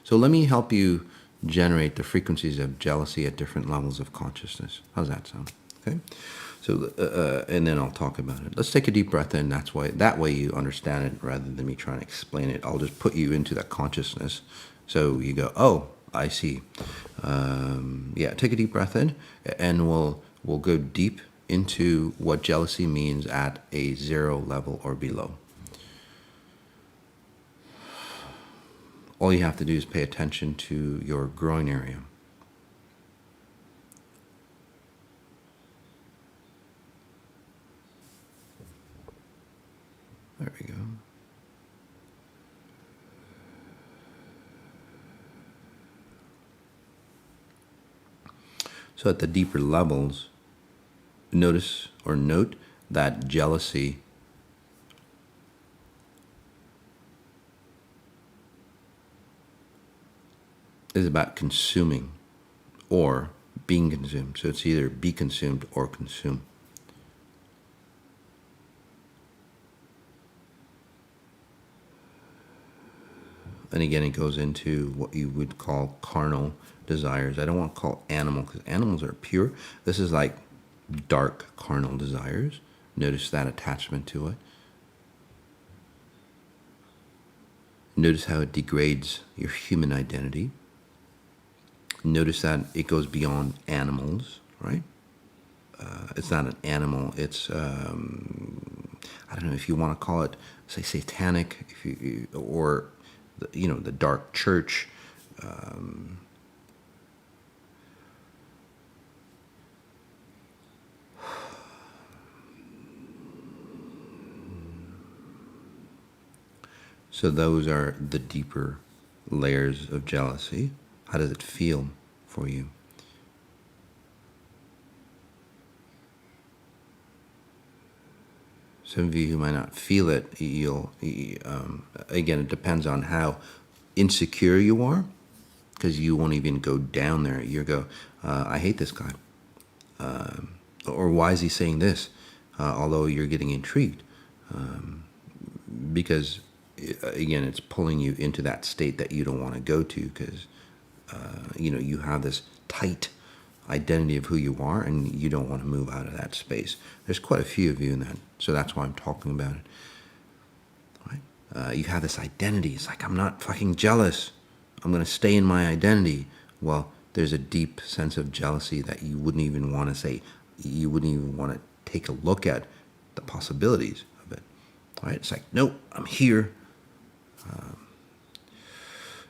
so let me help you generate the frequencies of jealousy at different levels of consciousness. How's that sound? Okay. So and then I'll talk about it. Let's take a deep breath in. That way you understand it rather than me trying to explain it. I'll just put you into that consciousness. So you go, oh, I see. Take a deep breath in, and we'll go deep into what jealousy means at a 0 level or below. All you have to do is pay attention to your groin area. There we go. So at the deeper levels, notice or note that jealousy is about consuming or being consumed. So it's either be consumed or consume. And again, it goes into what you would call carnal desires. I don't want to call animal, because animals are pure. This is like dark carnal desires. Notice that attachment to it. Notice how it degrades your human identity. Notice that it goes beyond animals, right? It's not an animal. It's I don't know if you want to call it, say, satanic, if or the dark church. So those are the deeper layers of jealousy. How does it feel for you? Some of you who might not feel it, again, it depends on how insecure you are, because you won't even go down there. You go, I hate this guy. Or why is he saying this? Although you're getting intrigued. Because, again, it's pulling you into that state that you don't want to go to, because, you have this tight identity of who you are, and you don't want to move out of that space. There's quite a few of you in that, so that's why I'm talking about it. Right? You have this identity. It's like, I'm not fucking jealous. I'm going to stay in my identity. Well, there's a deep sense of jealousy that you wouldn't even want to say. You wouldn't even want to take a look at the possibilities of it. Right? It's like, nope, I'm here.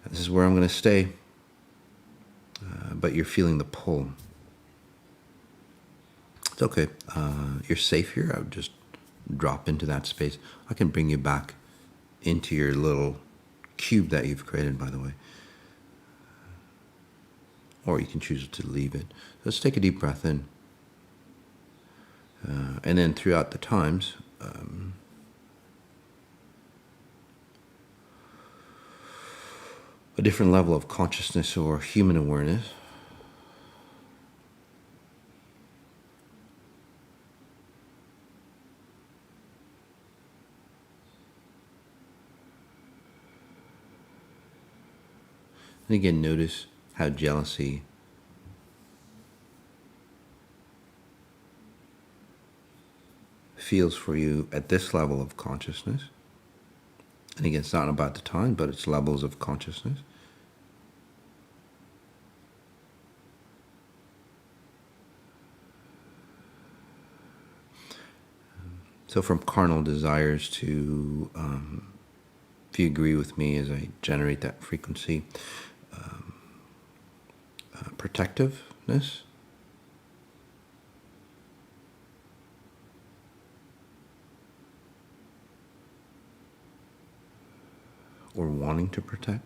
This is where I'm going to stay. But you're feeling the pull. It's okay. You're safe here. I would just drop into that space. I can bring you back into your little cube that you've created, by the way. Or you can choose to leave it. Let's take a deep breath in. And then throughout the times, a different level of consciousness or human awareness. And again, notice how jealousy feels for you at this level of consciousness. And again, it's not about the time, but it's levels of consciousness. So from carnal desires to, if you agree with me as I generate that frequency, protectiveness, or wanting to protect.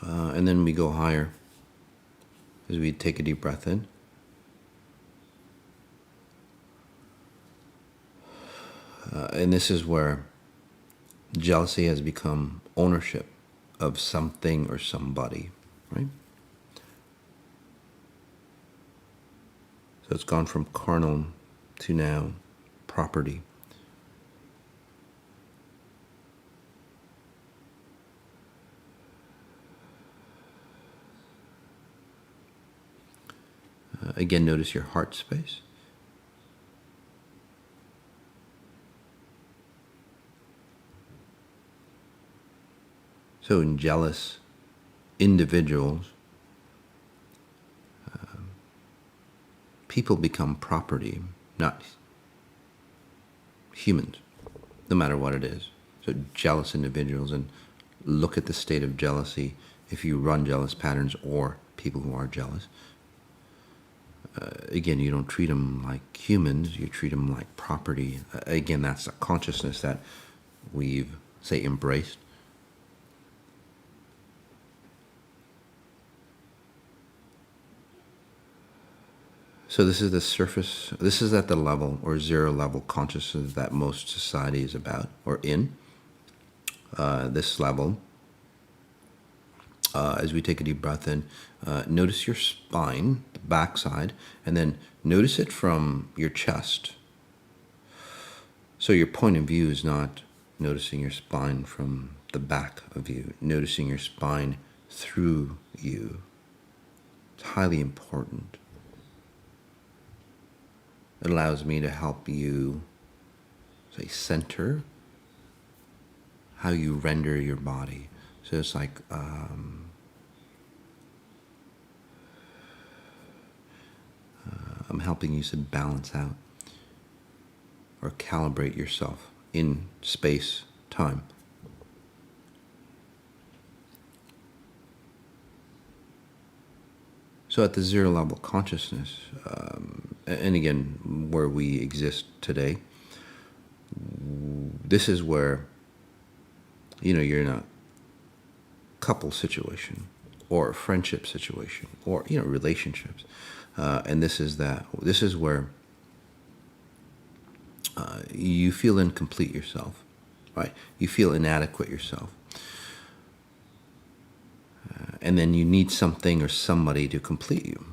And then we go higher as we take a deep breath in. And this is where jealousy has become ownership of something or somebody, right? So it's gone from carnal to now property. Again, notice your heart space. So in jealous individuals, people become property, not humans, no matter what it is. So jealous individuals, and look at the state of jealousy if you run jealous patterns or people who are jealous. Again, you don't treat them like humans, you treat them like property. Again, that's a consciousness that we've, say, embraced. So this is the surface, this is at the level or zero level consciousness that most society is about or in. this level, as we take a deep breath in, notice your spine, the backside, and then notice it from your chest. So your point of view is not noticing your spine from the back of you, noticing your spine through you. It's highly important. It allows me to help you, say, center how you render your body. So it's like I'm helping you to balance out or calibrate yourself in space, time. So at the zero level consciousness, and again, where we exist today, this is where, you're in a couple situation or a friendship situation or, relationships. And this is where you feel incomplete yourself, right? You feel inadequate yourself. And then you need something or somebody to complete you.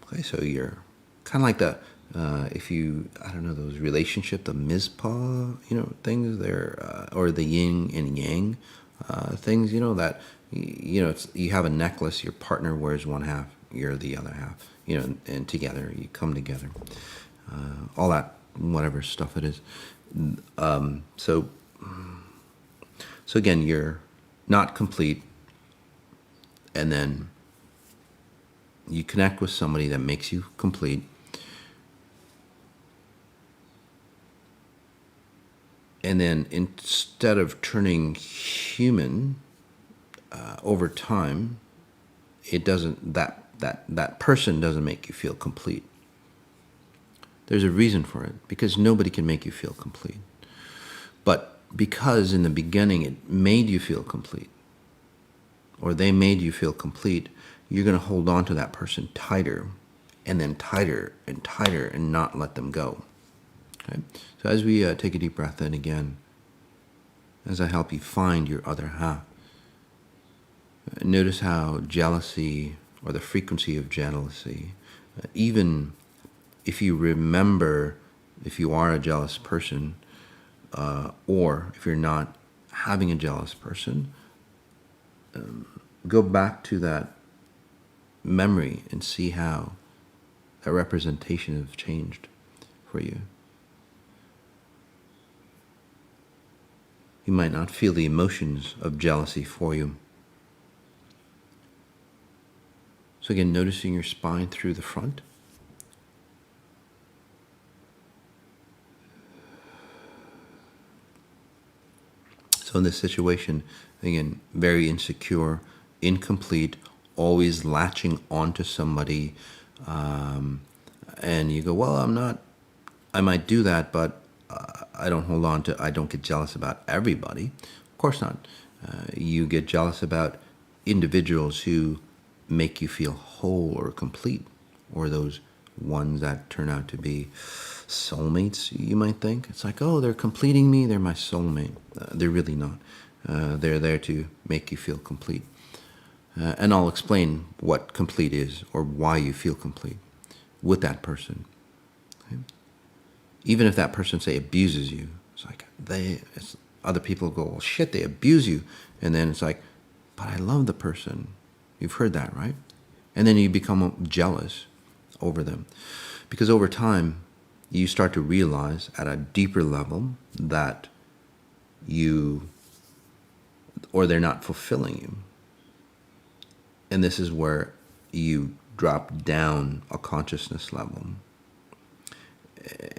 Okay, so you're kind of like the, those relationship, the Mizpah, things there, or the yin and yang things, that, you have a necklace, your partner wears one half, you're the other half, and together, you come together. All that, whatever stuff it is. So again, you're not complete. And then you connect with somebody that makes you complete. And then instead of turning human over time, it doesn't, that person doesn't make you feel complete. There's a reason for it, because nobody can make you feel complete. But because in the beginning it made you feel complete, or they made you feel complete, you're going to hold on to that person tighter, and then tighter and tighter, and not let them go. Okay? So as we take a deep breath in again, as I help you find your other half, notice how jealousy, or the frequency of jealousy, even if you remember, if you are a jealous person, or if you're not having a jealous person, go back to that memory and see how that representation has changed for you. You might not feel the emotions of jealousy for you. So again, noticing your spine through the front. So in this situation, again, very insecure, incomplete, always latching onto somebody, and you go, well, I might do that, but I don't get jealous about everybody. Of course not. You get jealous about individuals who make you feel whole or complete, or those ones that turn out to be soulmates, you might think. It's like, oh, they're completing me, they're my soulmate. They're really not. They're there to make you feel complete. And I'll explain what complete is, or why you feel complete with that person. Okay? Even if that person, say, abuses you, it's like other people go, well, shit, they abuse you. And then it's like, but I love the person. You've heard that, right? And then you become jealous over them. Because over time, you start to realize at a deeper level that they're not fulfilling you. And this is where you drop down a consciousness level.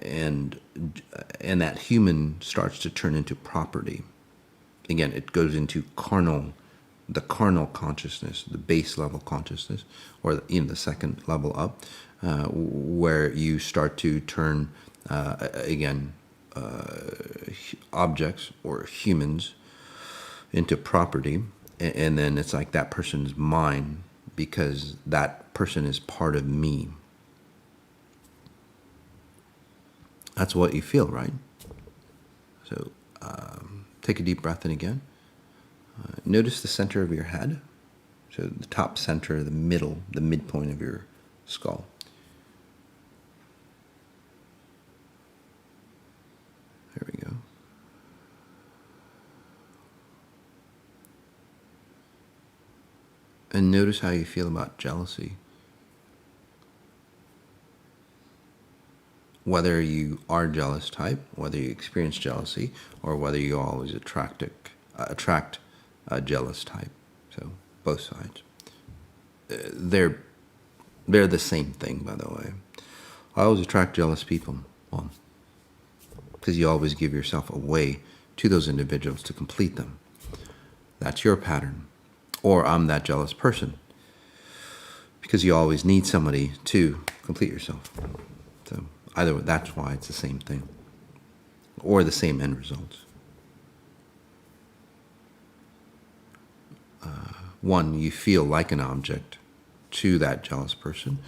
And that human starts to turn into property. Again, it goes into the carnal consciousness, the base level consciousness, or the second level up, where you start to turn, objects or humans into property. And then it's like that person's mine, because that person is part of me. That's what you feel, right? So Take a deep breath in again. Notice the center of your head. So the top center, the middle, the midpoint of your skull. There we go. And notice how you feel about jealousy. Whether you are jealous type, whether you experience jealousy, or whether you always attract a jealous type. So both sides. They're the same thing, by the way. I always attract jealous people. Well, because you always give yourself away to those individuals to complete them. That's your pattern. Or I'm that jealous person. Because you always need somebody to complete yourself. So either way, that's why it's the same thing. Or the same end results. One, you feel like an object to that jealous person.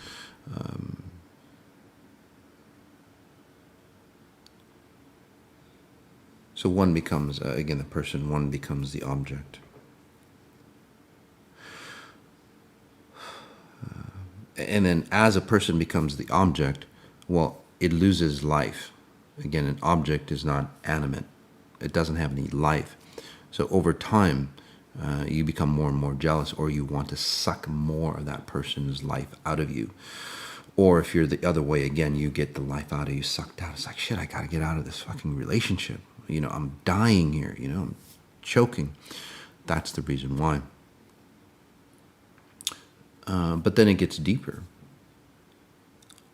So one becomes, again, the person, one becomes the object. And then as a person becomes the object, well, it loses life. Again, an object is not animate. It doesn't have any life. So over time, you become more and more jealous, or you want to suck more of that person's life out of you. Or if you're the other way, again, you get the life out of you sucked out. It's like, shit, I got to get out of this fucking relationship. You know, I'm dying here, you know, I'm choking. That's the reason why. But then it gets deeper.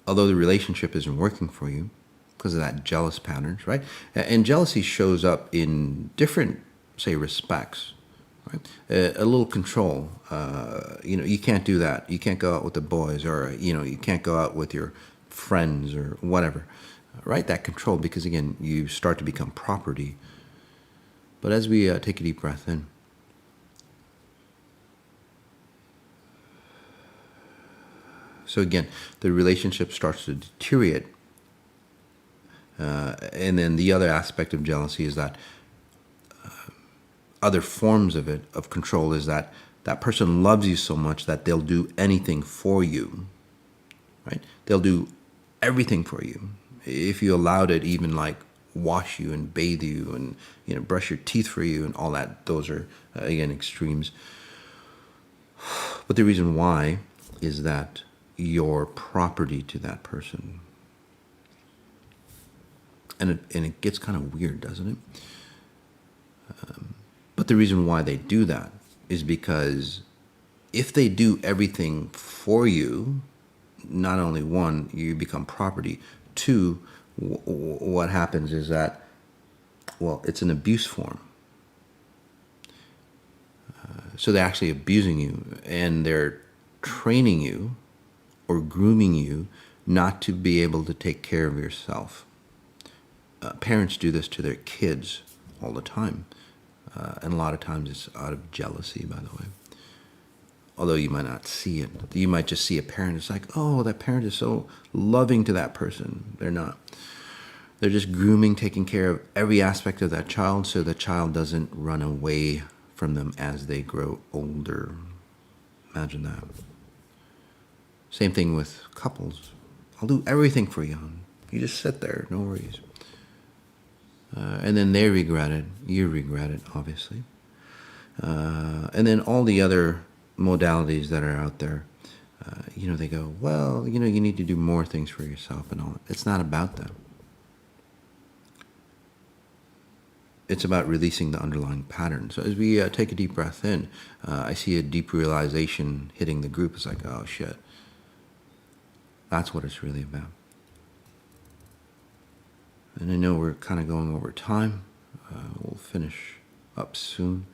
Although the relationship isn't working for you because of that jealous patterns, right? And jealousy shows up in different, say, respects, right? A little control. You know, you can't do that. You can't go out with the boys, or, you know, you can't go out with your friends or whatever, right? That control, because again, you start to become property. But as we take a deep breath in, so again, the relationship starts to deteriorate. And then the other aspect of jealousy is that other forms of it, of control, is that that person loves you so much that they'll do anything for you, right? They'll do everything for you. If you allowed it, even like wash you and bathe you and, you know, brush your teeth for you and all that, those are, again, extremes. But the reason why is that your property to that person. And it gets kind of weird, doesn't it? But the reason why they do that is because if they do everything for you, not only one, you become property. Two, what happens is that, well, it's an abuse form. So they're actually abusing you, and they're training you or grooming you not to be able to take care of yourself. Parents do this to their kids all the time. And a lot of times it's out of jealousy, by the way. Although you might not see it. You might just see a parent. It's like, oh, that parent is so loving to that person. They're not. They're just grooming, taking care of every aspect of that child so the child doesn't run away from them as they grow older. Imagine that. Same thing with couples. I'll do everything for you. You just sit there, no worries. And then they regret it. You regret it, obviously. And then all the other modalities that are out there, you know, they go, well, you know, you need to do more things for yourself and all. It's not about that. It's about releasing the underlying pattern. So as we take a deep breath in, I see a deep realization hitting the group. It's like, oh, shit. That's what it's really about. And I know we're kind of going over time. We'll finish up soon.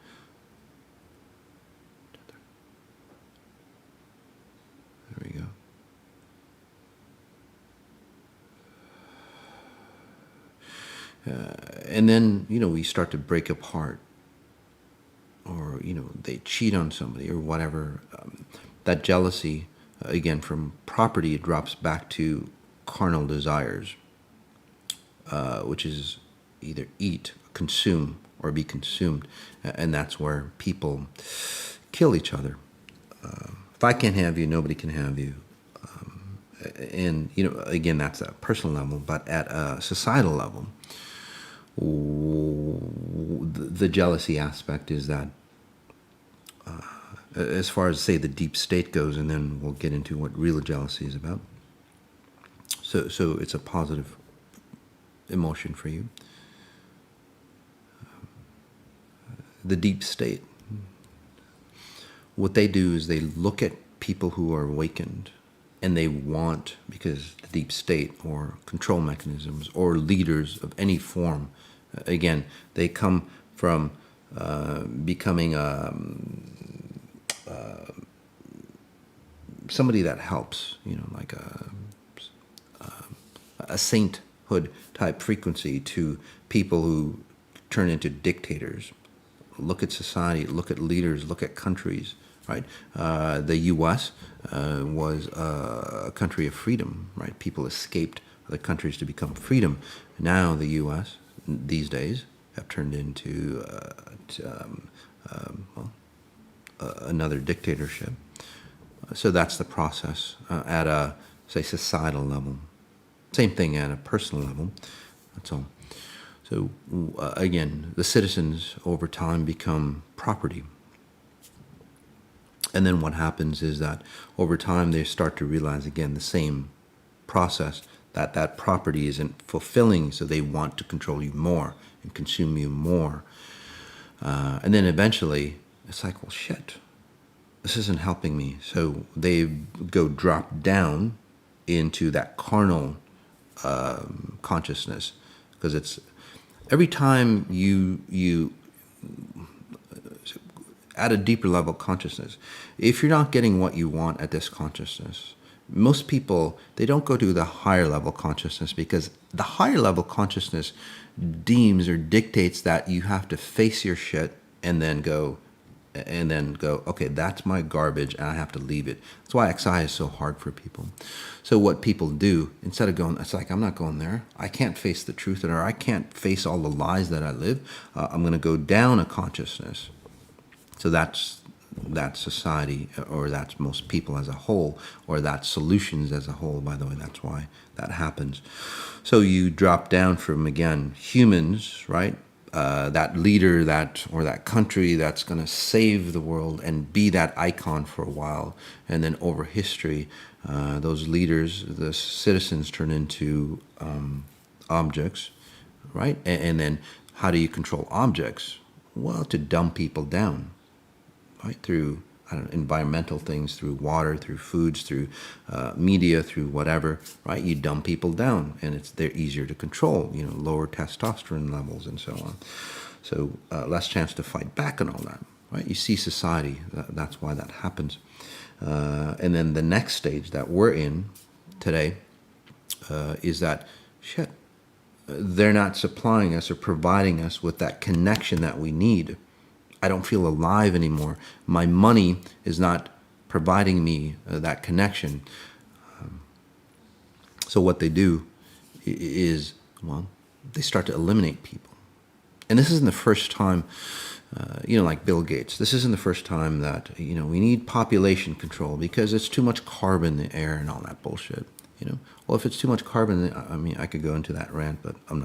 There we go. And then, you know, we start to break apart. Or, you know, they cheat on somebody or whatever. That jealousy, again, from property, it drops back to carnal desires. Which is either eat, consume, or be consumed. And that's where people kill each other. If I can't have you, nobody can have you. And, again, that's a personal level, but at a societal level, the jealousy aspect is that, as far as, say, the deep state goes, and then we'll get into what real jealousy is about. So it's a positive emotion for you. The deep state, what they do is they look at people who are awakened, and they want, because the deep state or control mechanisms or leaders of any form, again, they come from becoming somebody that helps, like a sainthood type frequency, to people who turn into dictators. Look at society, look at leaders, look at countries, right? The U.S. Was a country of freedom, right? People escaped other countries to become freedom. Now the U.S. these days have turned into another dictatorship. So that's the process at a, say, societal level. Same thing at a personal level. That's all. So again, the citizens over time become property. And then what happens is that over time they start to realize, again, the same process, that property isn't fulfilling, so they want to control you more and consume you more. And then eventually it's like, well, shit, this isn't helping me. So they go drop down into that carnal consciousness, because it's every time you at a deeper level consciousness, if you're not getting what you want at this consciousness, most people, they don't go to the higher level consciousness, because the higher level consciousness deems or dictates that you have to face your shit and then go, okay, that's my garbage and I have to leave it. That's why XI is so hard for people. So what people do, instead of going, it's like, I'm not going there. I can't face the truth, or I can't face all the lies that I live. I'm going to go down a consciousness. So that's society, or that's most people as a whole, or that's solutions as a whole. By the way, that's why that happens. So you drop down from, again, humans, right? That leader, or that country that's going to save the world and be that icon for a while, and then over history, those leaders, the citizens, turn into objects, right? And then how do you control objects? Well, to dumb people down, right? Through environmental things, through water, through foods, through media, through whatever, right? You dumb people down, and they're easier to control. Lower testosterone levels and so on. So less chance to fight back and all that, right? You see society. That's why that happens. And then the next stage that we're in today is that shit. They're not supplying us or providing us with that connection that we need. I don't feel alive anymore. My money is not providing me that connection. So what they do is, well, they start to eliminate people. And this isn't the first time, like Bill Gates, this isn't the first time that, we need population control because it's too much carbon in the air and all that bullshit. Well, if it's too much carbon, I could go into that rant, but I'm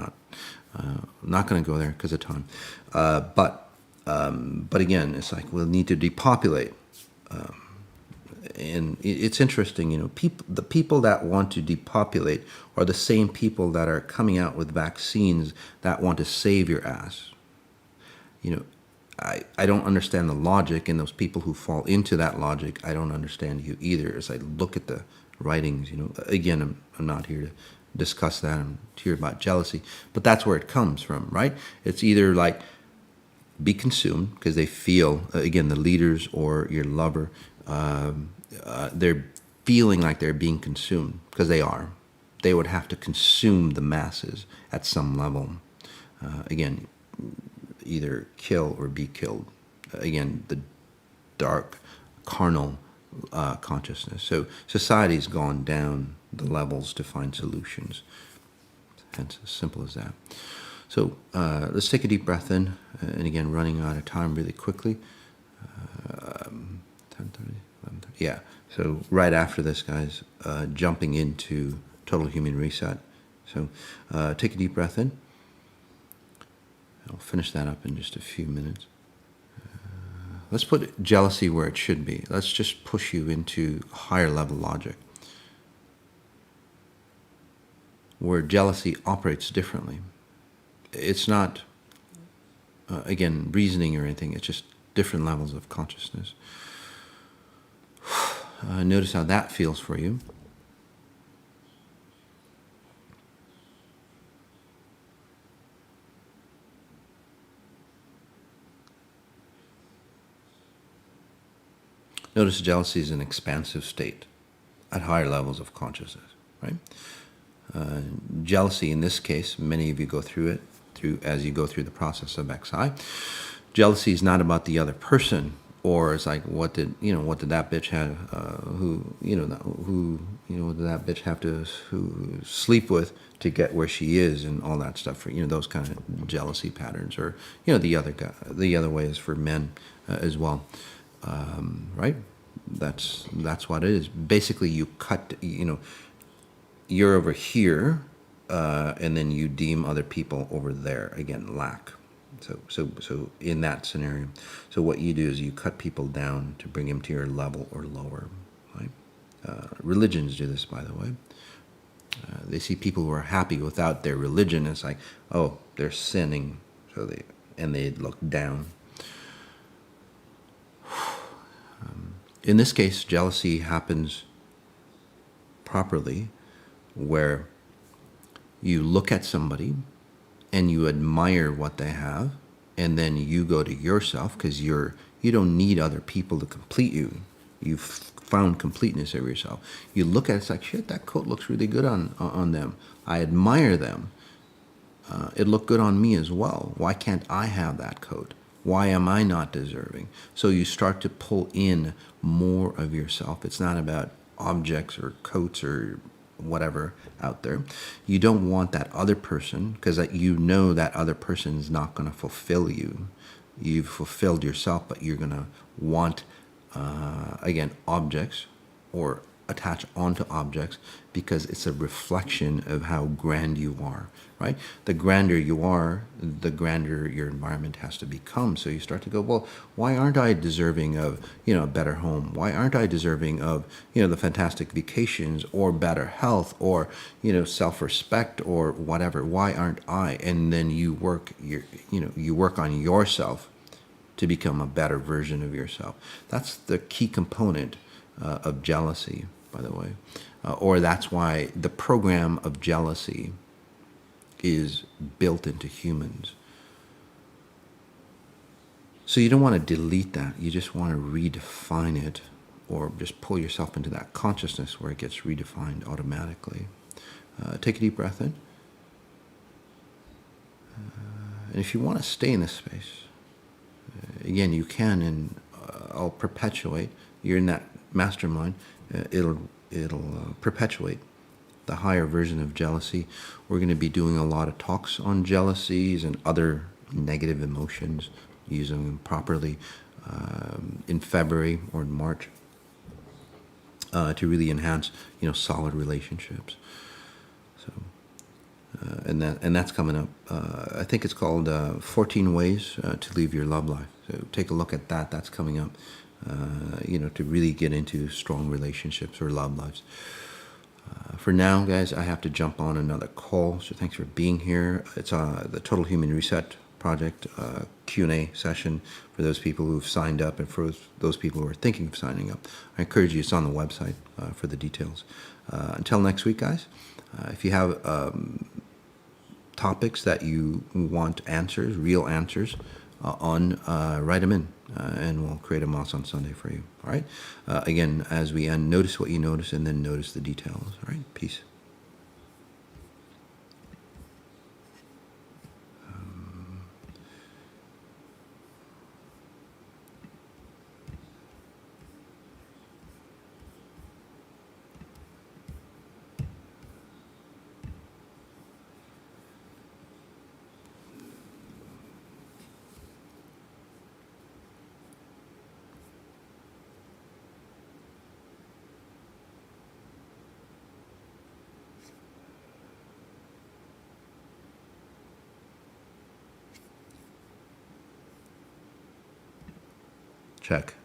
not going to go there because of time. But again, it's like we'll need to depopulate. And it's interesting, the people that want to depopulate are the same people that are coming out with vaccines that want to save your ass. I don't understand the logic, and those people who fall into that logic, I don't understand you either. As I look at the writings, again, I'm not here to discuss that. I'm here about jealousy, but that's where it comes from, right? It's either like be consumed because they feel, again, the leaders or your lover, they're feeling like they're being consumed because they are. They would have to consume the masses at some level. Again, either kill or be killed. Again, the dark, carnal consciousness. So society's gone down the levels to find solutions. Hence, as simple as that. So let's take a deep breath in, and again, running out of time really quickly. 10:30, 11:30. Yeah. So right after this, guys, jumping into total human reset. So take a deep breath in. I'll finish that up in just a few minutes. Let's put jealousy where it should be. Let's just push you into higher level logic, where jealousy operates differently. It's not, again, reasoning or anything. It's just different levels of consciousness. Notice how that feels for you. Notice jealousy is an expansive state at higher levels of consciousness, right? Jealousy, in this case, many of you go through it as you go through the process of XI. Jealousy is not about the other person, or it's like, what did that bitch have? What did that bitch have to sleep with to get where she is, and all that stuff. Those kind of jealousy patterns, or the other way is for men as well. Right? That's what it is. Basically, you cut. You're over here, and then you deem other people over there. Again, lack. So in that scenario, so what you do is you cut people down to bring them to your level or lower. Right? Religions do this, by the way. They see people who are happy without their religion. It's like, oh, they're sinning, so they look down. In this case, jealousy happens properly, where you look at somebody and you admire what they have, and then you go to yourself, because you don't need other people to complete you. You've found completeness of yourself. You look at it, it's like, shit, that coat looks really good on them. I admire them. It looked good on me as well. Why can't I have that coat? Why am I not deserving? So you start to pull in more of yourself. It's not about objects or coats or whatever out there. You don't want that other person, because that other person is not going to fulfill you. You've fulfilled yourself, but you're going to want, again, objects, or attach onto objects, because it's a reflection of how grand you are, right? The grander you are, the grander your environment has to become. So you start to go, well, why aren't I deserving of, a better home? Why aren't I deserving of, the fantastic vacations, or better health, or, self-respect, or whatever? Why aren't I? And then you work on yourself to become a better version of yourself. That's the key component of jealousy, by the way. Or that's why the program of jealousy is built into humans. So you don't want to delete that. You just want to redefine it, or just pull yourself into that consciousness where it gets redefined automatically. Take a deep breath in. And if you want to stay in this space, again, you can, and I'll perpetuate. You're in that mastermind. It'll perpetuate the higher version of jealousy. We're going to be doing a lot of talks on jealousies and other negative emotions, using them properly in February or in March to really enhance, solid relationships. So, and that's coming up. I think it's called 14 Ways to Leave Your Love Life. So take a look at that. That's coming up. To really get into strong relationships or love lives. For now, guys, I have to jump on another call. So thanks for being here. It's the Total Human Reset Project Q&A session for those people who've signed up, and for those people who are thinking of signing up. I encourage you, it's on the website for the details. Until next week, guys, if you have topics that you want answers, real answers on, write them in. And we'll create a Moss on Sunday for you. All right. Again, as we end, notice what you notice, and then notice the details. All right. Peace. Check.